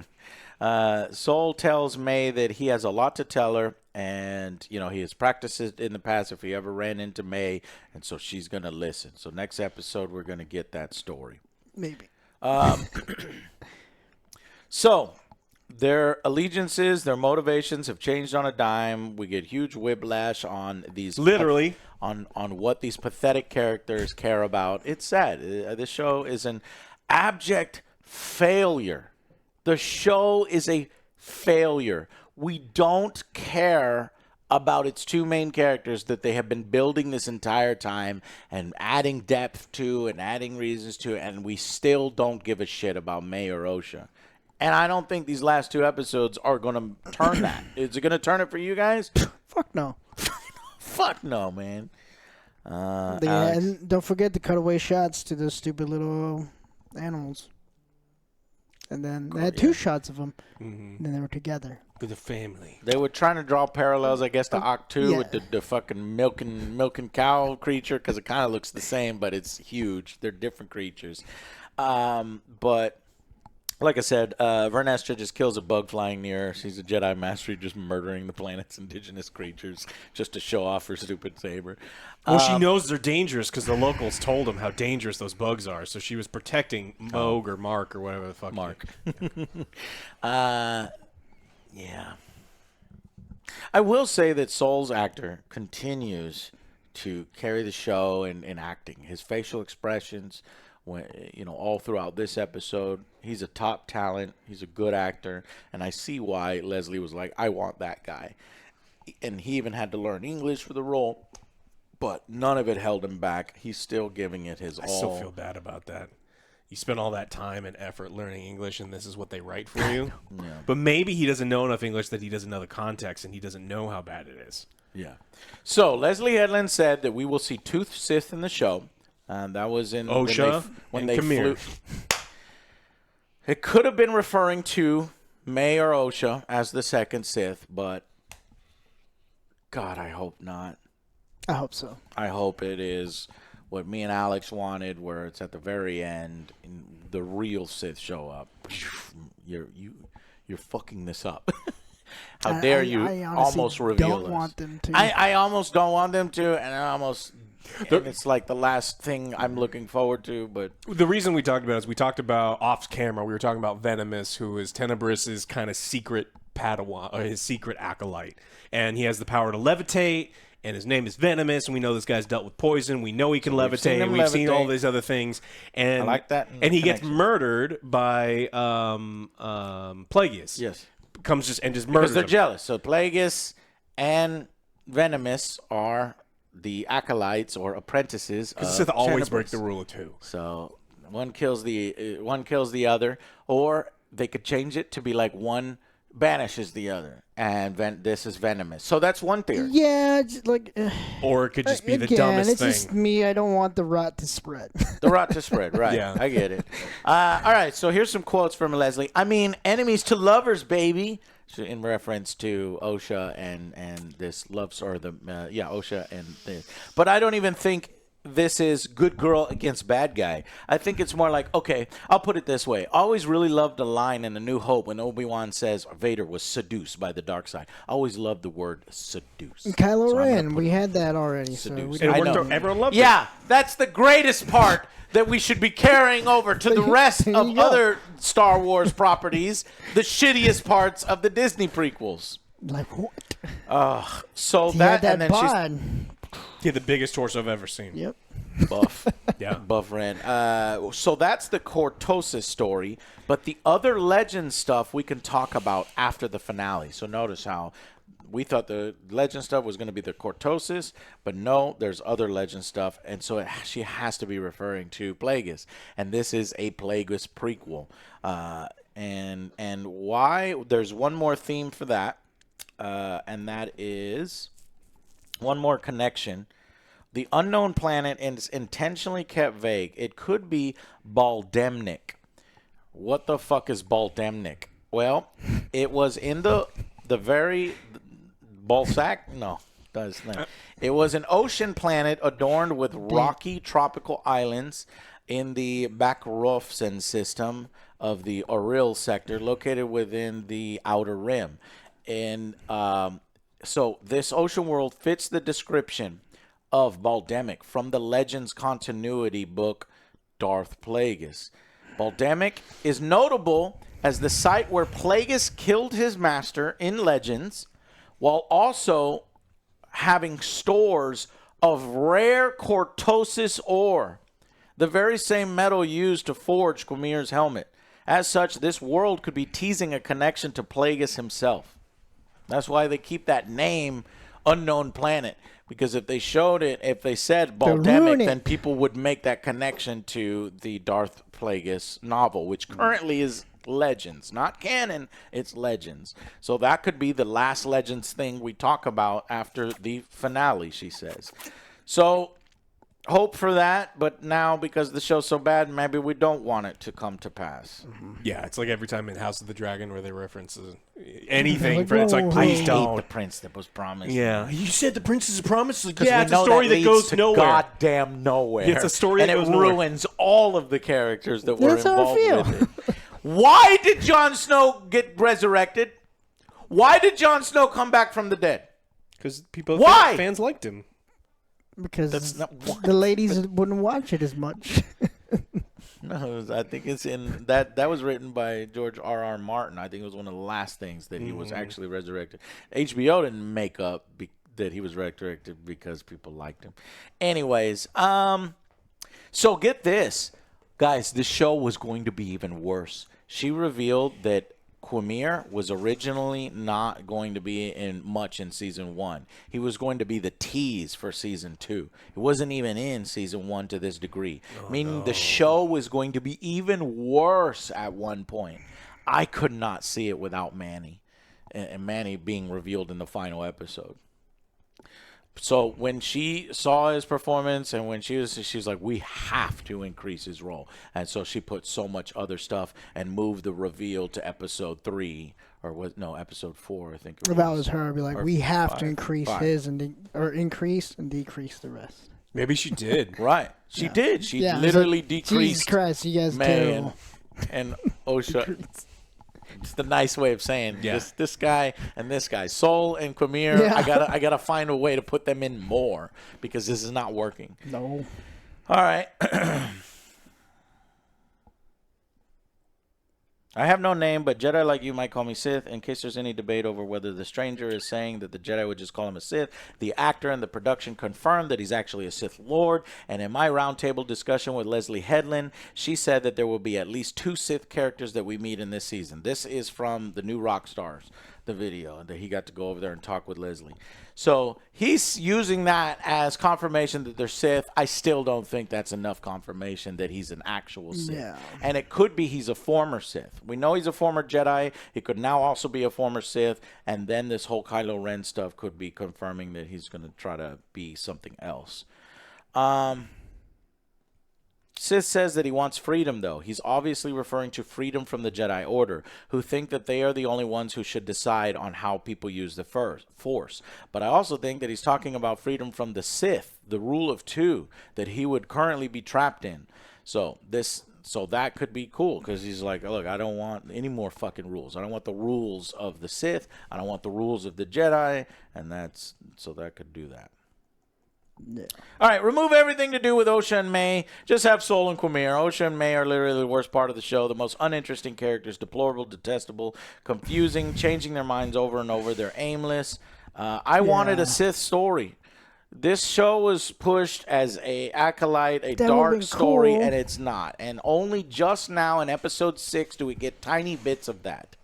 Soul tells May that he has a lot to tell her, and he has practiced it in the past if he ever ran into May, and so she's going to listen. So next episode, we're going to get that story. Maybe. So their allegiances, their motivations have changed on a dime. We get huge whiplash on these Literally. on what these pathetic characters care about. It's sad. This show is an abject failure. The show is a failure. We don't care about its two main characters that they have been building this entire time and adding depth to and adding reasons to, and we still don't give a shit about May or Osha. And I don't think these last two episodes are going to turn that. Is it going to turn it for you guys? Fuck no. Fuck no, man. And don't forget the cutaway shots to those stupid little animals. And then they had two shots of them. And then they were together. With a family. They were trying to draw parallels, I guess, to Octu Yeah. with the fucking milking cow creature because it kind of looks the same, but it's huge. They're different creatures. But Like I said, Vernestra just kills a bug flying near her. She's a Jedi master just murdering the planet's indigenous creatures just to show off her stupid saber. Well, she knows they're dangerous because the locals told them how dangerous those bugs are. So she was protecting Moog or Mark or whatever the fuck. Mark. Yeah. I will say that Soul's actor continues to carry the show in acting. His facial expressions, all throughout this episode, he's a top talent. He's a good actor, and I see why Leslie was like, I want that guy. And he even had to learn English for the role, but none of it held him back. He's still giving it his all. I still feel bad about that. You spend all that time and effort learning English, and this is what they write for you. Yeah. But maybe he doesn't know enough English that he doesn't know the context, and he doesn't know how bad it is. Yeah. So Leslie Headland said that we will see Tooth Sith in the show. That was in OSHA when and they flew. It could have been referring to May or OSHA as the second Sith, but God, I hope not. I hope so. I hope it is what me and Alex wanted, where it's at the very end, and the real Sith show up. You're fucking this up. How dare you almost reveal don't us. Want them to. I almost don't want them to, and it's like the last thing I'm looking forward to. But the reason we talked about it is we talked about off camera. We were talking about Venomous, who is Tenebrous' kind of secret Padawan, or his secret acolyte, and he has the power to levitate. And his name is Venomous, and we know this guy's dealt with poison. We know he can levitate. We've seen all these other things. And I like that. And he gets murdered by Plagueis. Yes. Comes just murders because they're him. jealous. So Plagueis and Venomous are the acolytes or apprentices. Because Sith always break the rule of two. So one kills the other, or they could change it to be like one banishes the other, and this is Venomous. So that's one theory. Yeah, or it could just be the again, dumbest it's thing. Just me. I don't want the rot to spread. The rot to spread, right? Yeah, I get it. All right, so here's some quotes from Leslie. I mean, enemies to lovers, baby. In reference to OSHA and this love story, OSHA and this. But I don't even think this is good girl against bad guy. I think it's more like, okay, I'll put it this way. I always really loved a line in A New Hope when Obi-Wan says Vader was seduced by the dark side. I always loved the word seduce. Kylo Ren, we had that already. Seduce. So I know. Everyone loved it. Yeah, that's the greatest part that we should be carrying over to the rest of other Star Wars properties, the shittiest parts of the Disney prequels. Like what? So He that, had and then bod. Yeah, the biggest torso I've ever seen. Yep. Buff. Yeah. Buff Ren. So that's the Cortosis story, but the other legend stuff we can talk about after the finale. So notice how we thought the legend stuff was going to be the Cortosis, but no, there's other legend stuff, and so she has to be referring to Plagueis, and this is a Plagueis prequel. And why? There's one more theme for that, and that is one more connection. The unknown planet is intentionally kept vague. It could be Baldemnik. What the fuck is Baldemnik? Well, it was in the very Balzac? No, that's not. It was an ocean planet adorned with rocky tropical islands in the Bakrofsen system of the Oril sector, located within the Outer Rim. And so this ocean world fits the description of Baldemic from the Legends continuity book Darth Plagueis. Baldemic is notable as the site where Plagueis killed his master in Legends, while also having stores of rare Cortosis ore, the very same metal used to forge Quimir's helmet. As such, this world could be teasing a connection to Plagueis himself. That's why they keep that name Unknown Planet. Because if they showed it, if they said Baldemic, then people would make that connection to the Darth Plagueis novel, which currently is Legends. Not canon, it's Legends. So that could be the last Legends thing we talk about after the finale, she says. So hope for that, but now because the show's so bad, maybe we don't want it to come to pass. Yeah, it's like every time in House of the Dragon where they reference anything. It's like, please don't. The prince that was promised. Yeah. You said the princess is promised? Like, yeah, it's a story that goes nowhere. Goddamn nowhere. Yeah, it's a story that goes nowhere. And it ruins all of the characters that were involved with it. Why did Jon Snow get resurrected? Why did Jon Snow come back from the dead? Because people, Why? fans liked him. Because That's not the ladies wouldn't watch it as much. No, I think it's in that was written by George R.R. Martin. I think it was one of the last things that he was actually resurrected. HBO didn't make up that he was resurrected because people liked him. Anyways, so get this. Guys, this show was going to be even worse. She revealed that Quimir was originally not going to be in season 1. He was going to be the tease for season 2. He wasn't even in season 1 to this degree, meaning the show was going to be even worse at one point. I could not see it without Manny, and Manny being revealed in the final episode. So when she saw his performance and when she's like, we have to increase his role. And so she put so much other stuff and moved the reveal to episode 3 episode 4, I think. That was her. Be like, we have to increase 5. his increase and decrease the rest. Maybe she did. Right. She did. She Yeah, literally like, decreased Jesus Christ, you guys May terrible. and Osha. It's the nice way of saying this guy and this guy, Sol and Quimir. Yeah. I gotta find a way to put them in more because this is not working. No. All right. I have no name, but Jedi like you might call me Sith. In case there's any debate over whether the stranger is saying that the Jedi would just call him a Sith, the actor and the production confirmed that he's actually a Sith Lord. And in my roundtable discussion with Leslie Headland, she said that there will be at least 2 Sith characters that we meet in this season. This is from the new Rockstars, the video, that he got to go over there and talk with Leslie. So he's using that as confirmation that they're Sith. I still don't think that's enough confirmation that he's an actual Sith. Yeah. And it could be he's a former Sith. We know he's a former Jedi. He could now also be a former Sith. And then this whole Kylo Ren stuff could be confirming that he's going to try to be something else. Sith says that he wants freedom, though. He's obviously referring to freedom from the Jedi Order, who think that they are the only ones who should decide on how people use the Force. But I also think that he's talking about freedom from the Sith, the rule of 2, that he would currently be trapped in. So that could be cool, because he's like, look, I don't want any more fucking rules. I don't want the rules of the Sith. I don't want the rules of the Jedi. And so that could do that. Yeah. All right, remove everything to do with Osha and May. Just have Sol and Quimir. Osha and May are literally the worst part of the show. The most uninteresting characters, deplorable, detestable, confusing, changing their minds over and over. They're aimless. I wanted a Sith story. This show was pushed as a Acolyte, a That dark would've been story, cool. and it's not. And only just now in episode 6 do we get tiny bits of that.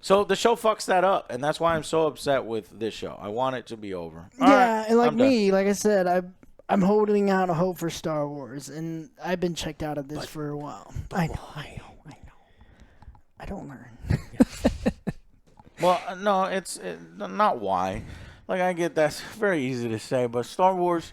So the show fucks that up, and that's why I'm so upset with this show. I want it to be over. All Yeah, right, and like I'm done. me, like I said, I'm holding out a hope for Star Wars, and I've been checked out of this for a while. I know. I don't learn. Well, no, it's not why. Like, I get that's very easy to say, but Star Wars,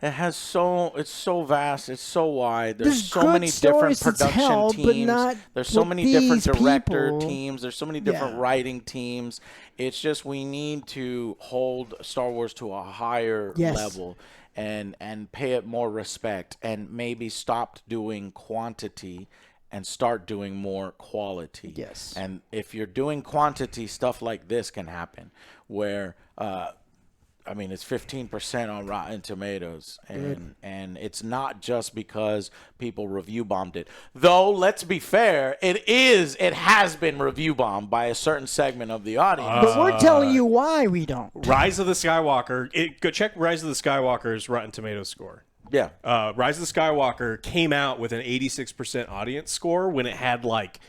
it's so vast, it's so wide. There's so good many different stories to production tell, but teams. not There's so with many different these director people. teams. There's so many different Yeah. writing teams. It's just we need to hold Star Wars to a higher Yes. level and pay it more respect, and maybe stop doing quantity and start doing more quality. Yes. And if you're doing quantity, stuff like this can happen where it's 15% on Rotten Tomatoes, and it's not just because people review bombed it. Though, let's be fair, it has been review bombed by a certain segment of the audience. But we're telling you why we don't. Rise of the Skywalker. Go check Rise of the Skywalker's Rotten Tomatoes score. Yeah. Rise of the Skywalker came out with an 86% audience score when it had like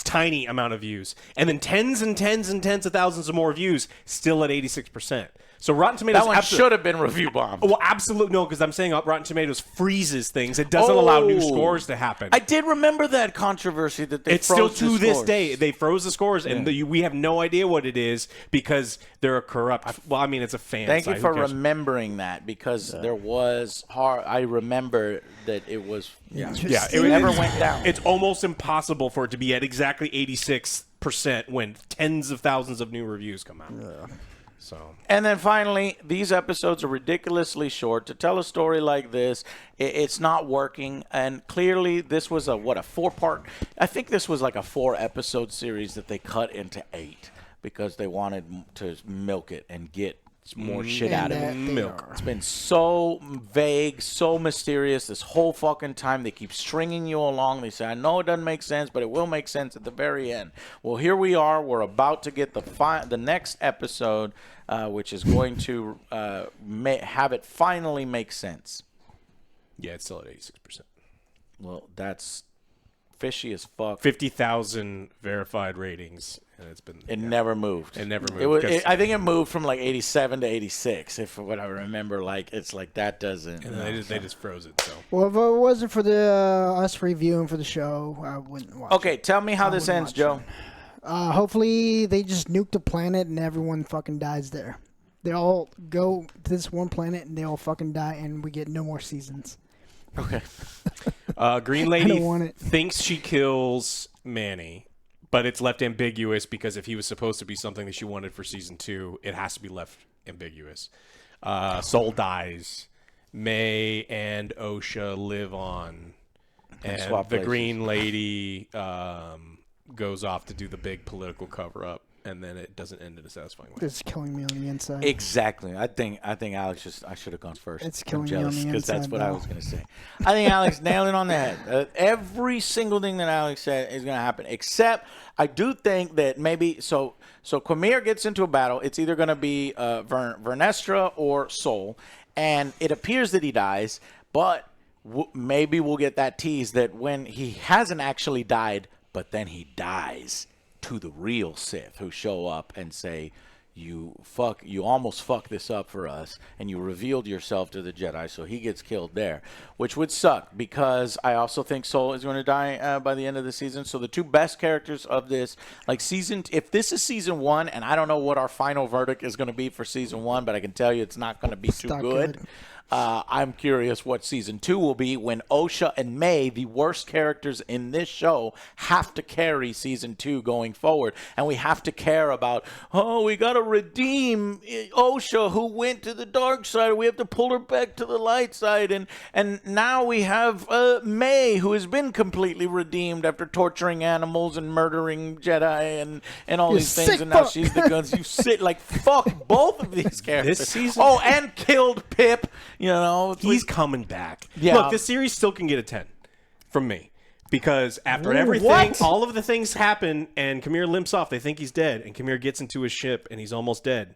tiny amount of views, and then tens and tens and tens of thousands of more views, still at 86%. So Rotten Tomatoes That one should have been review bombed. Well, absolutely no, because I'm saying Rotten Tomatoes freezes things. It doesn't allow new scores to happen. I did remember that controversy that they It's still froze to the this scores. day. They froze the scores, and we have no idea what it is because they're a corrupt. Well, I mean, it's a fan. Thank you site. for Who cares? remembering that, because there was hard. I remember that it was. Yeah, Yeah, it never went down. It's almost impossible for it to be at exactly 86% when tens of thousands of new reviews come out. So. And then finally, these episodes are ridiculously short. To tell a story like this, it's not working. And clearly, this was a 4-part. I think this was like a 4-episode series that they cut into 8 because they wanted to milk it and get more shit out of it. Milk. It's been so vague, so mysterious this whole fucking time. They keep stringing you along. They say, I know it doesn't make sense, but it will make sense at the very end. Well, here we are. We're about to get the next episode, which is going to have it finally make sense. Yeah, it's still at 86%. Well, that's fishy as fuck. 50,000 verified ratings, and it's been. It never moved. It never moved. I think it moved from like 87 to 86, if what I remember. Like it's like that doesn't. And they just froze it. So. Well, if it wasn't for the us reviewing for the show, I wouldn't watch. Okay, tell me how this ends, Joe. Hopefully, they just nuke the planet and everyone fucking dies there. They all go to this one planet and they all fucking die, and we get no more seasons. Okay. Green Lady want it. thinks she kills Manny, but it's left ambiguous because if he was supposed to be something that she wanted for season 2, it has to be left ambiguous. Soul dies. May and Osha live on. And swap the places. Green Lady goes off to do the big political cover-up, and then it doesn't end in a satisfying way. It's killing me on the inside. Exactly. I think Alex I should have gone first. It's killing I'm me on jealous the because that's inside, what I though. was going to say. I think Alex nailed it on the head. Every single thing that Alex said is going to happen, except I do think that maybe so Quamir gets into a battle. It's either going to be Vernestra or Soul, and it appears that he dies, but maybe we'll get that tease that when he hasn't actually died, but then he dies to the real Sith who show up and say, you almost fucked this up for us, and you revealed yourself to the Jedi, so he gets killed there, which would suck because I also think Soul is going to die by the end of the season. So the two best characters of this, like if this is season 1, and I don't know what our final verdict is going to be for season 1, but I can tell you it's not going to be too good. I'm curious what season 2 will be when Osha and May, the worst characters in this show, have to carry season 2 going forward. And we have to care about, we got to redeem Osha who went to the dark side. We have to pull her back to the light side. And now we have May who has been completely redeemed after torturing animals and murdering Jedi and all these things. And now she's the guns. You sit like, fuck both of these characters. This season? Oh, and killed Pip. You know, He's coming back. Yeah. Look, this series still can get a 10 from me because after everything, all of the things happen, and Kamir limps off. They think he's dead, and Kamir gets into his ship, and he's almost dead.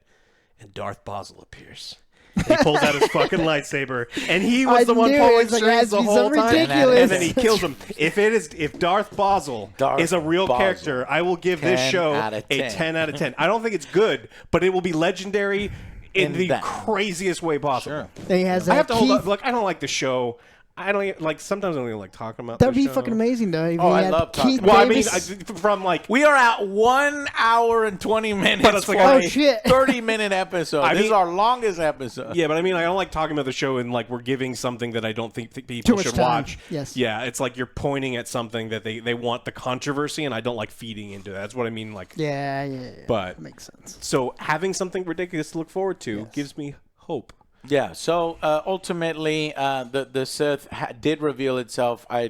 And Darth Basil appears. And he pulls out his fucking lightsaber, and he was the one pulling strings the whole time. And then he kills him. If Darth Basil is a real character, I will give this show a 10 out of 10. I don't think it's good, but it will be legendary in the craziest way possible. Sure. He has I have to hold Keith. up. Look, I don't like the show. I don't like. Sometimes I don't even like talking about. That'd the be show. fucking amazing, though. If I he had love talking Keith about Well, I mean, Davis. from like We are at 1 hour and 20 minutes. But it's like, for oh, a shit. 30-minute episode. I This is mean- our longest episode. yeah, but I mean, I don't like talking about the show and like we're giving something that I don't think Too people much should time. watch. Yes. Yeah, it's like you're pointing at something that they want the controversy, and I don't like feeding into that. That's what I mean. Like, Yeah. But- that makes sense. so having something ridiculous to look forward to gives me hope. Yeah, so ultimately, the Sith did reveal itself. I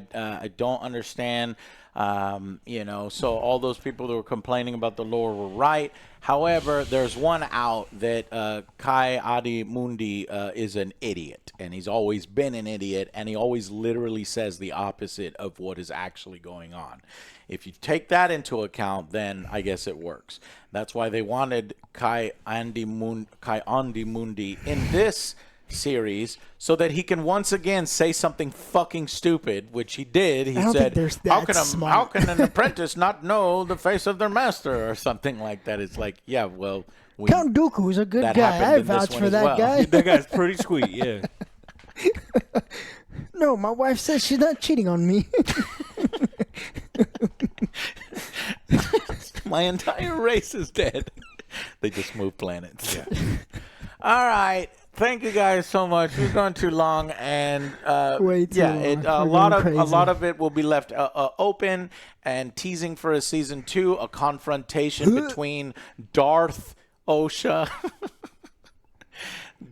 don't understand, so all those people that were complaining about the lore were right. However, there's one out that Kai Adi Mundi is an idiot, and he's always been an idiot, and he always literally says the opposite of what is actually going on. If you take that into account, then I guess it works. That's why they wanted Kai Adi Mundi in this series, so that he can once again say something fucking stupid, which he did. He don't said, think they're how that can smart." an apprentice not know the face of their master, or something like that? It's like, yeah, well, Count Dooku's a good that guy. happened I in this vouch one for as that well. guy. That guy's pretty sweet. Yeah. No, my wife says she's not cheating on me. My entire race is dead. They just moved planets. Yeah. All right. Thank you guys so much. We've gone too long, and Way too long. a We're lot going of it will be left open and teasing for a season 2, a confrontation between Darth Osha.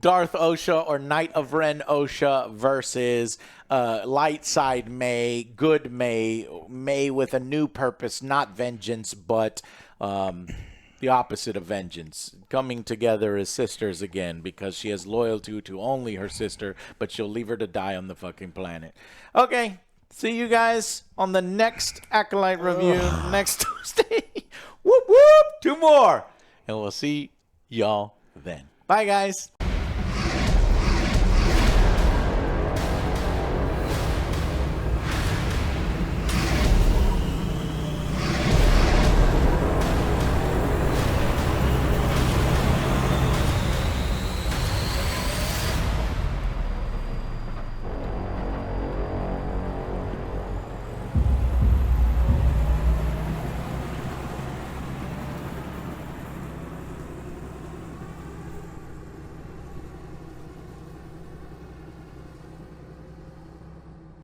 Darth Osha or Knight of Ren Osha versus light side May, good May, May with a new purpose, not vengeance, but the opposite of vengeance, coming together as sisters again because she has loyalty to only her sister, but she'll leave her to die on the fucking planet. Okay, see you guys on the next Acolyte review next Tuesday. Whoop whoop, 2 more, and we'll see y'all then. Bye, guys.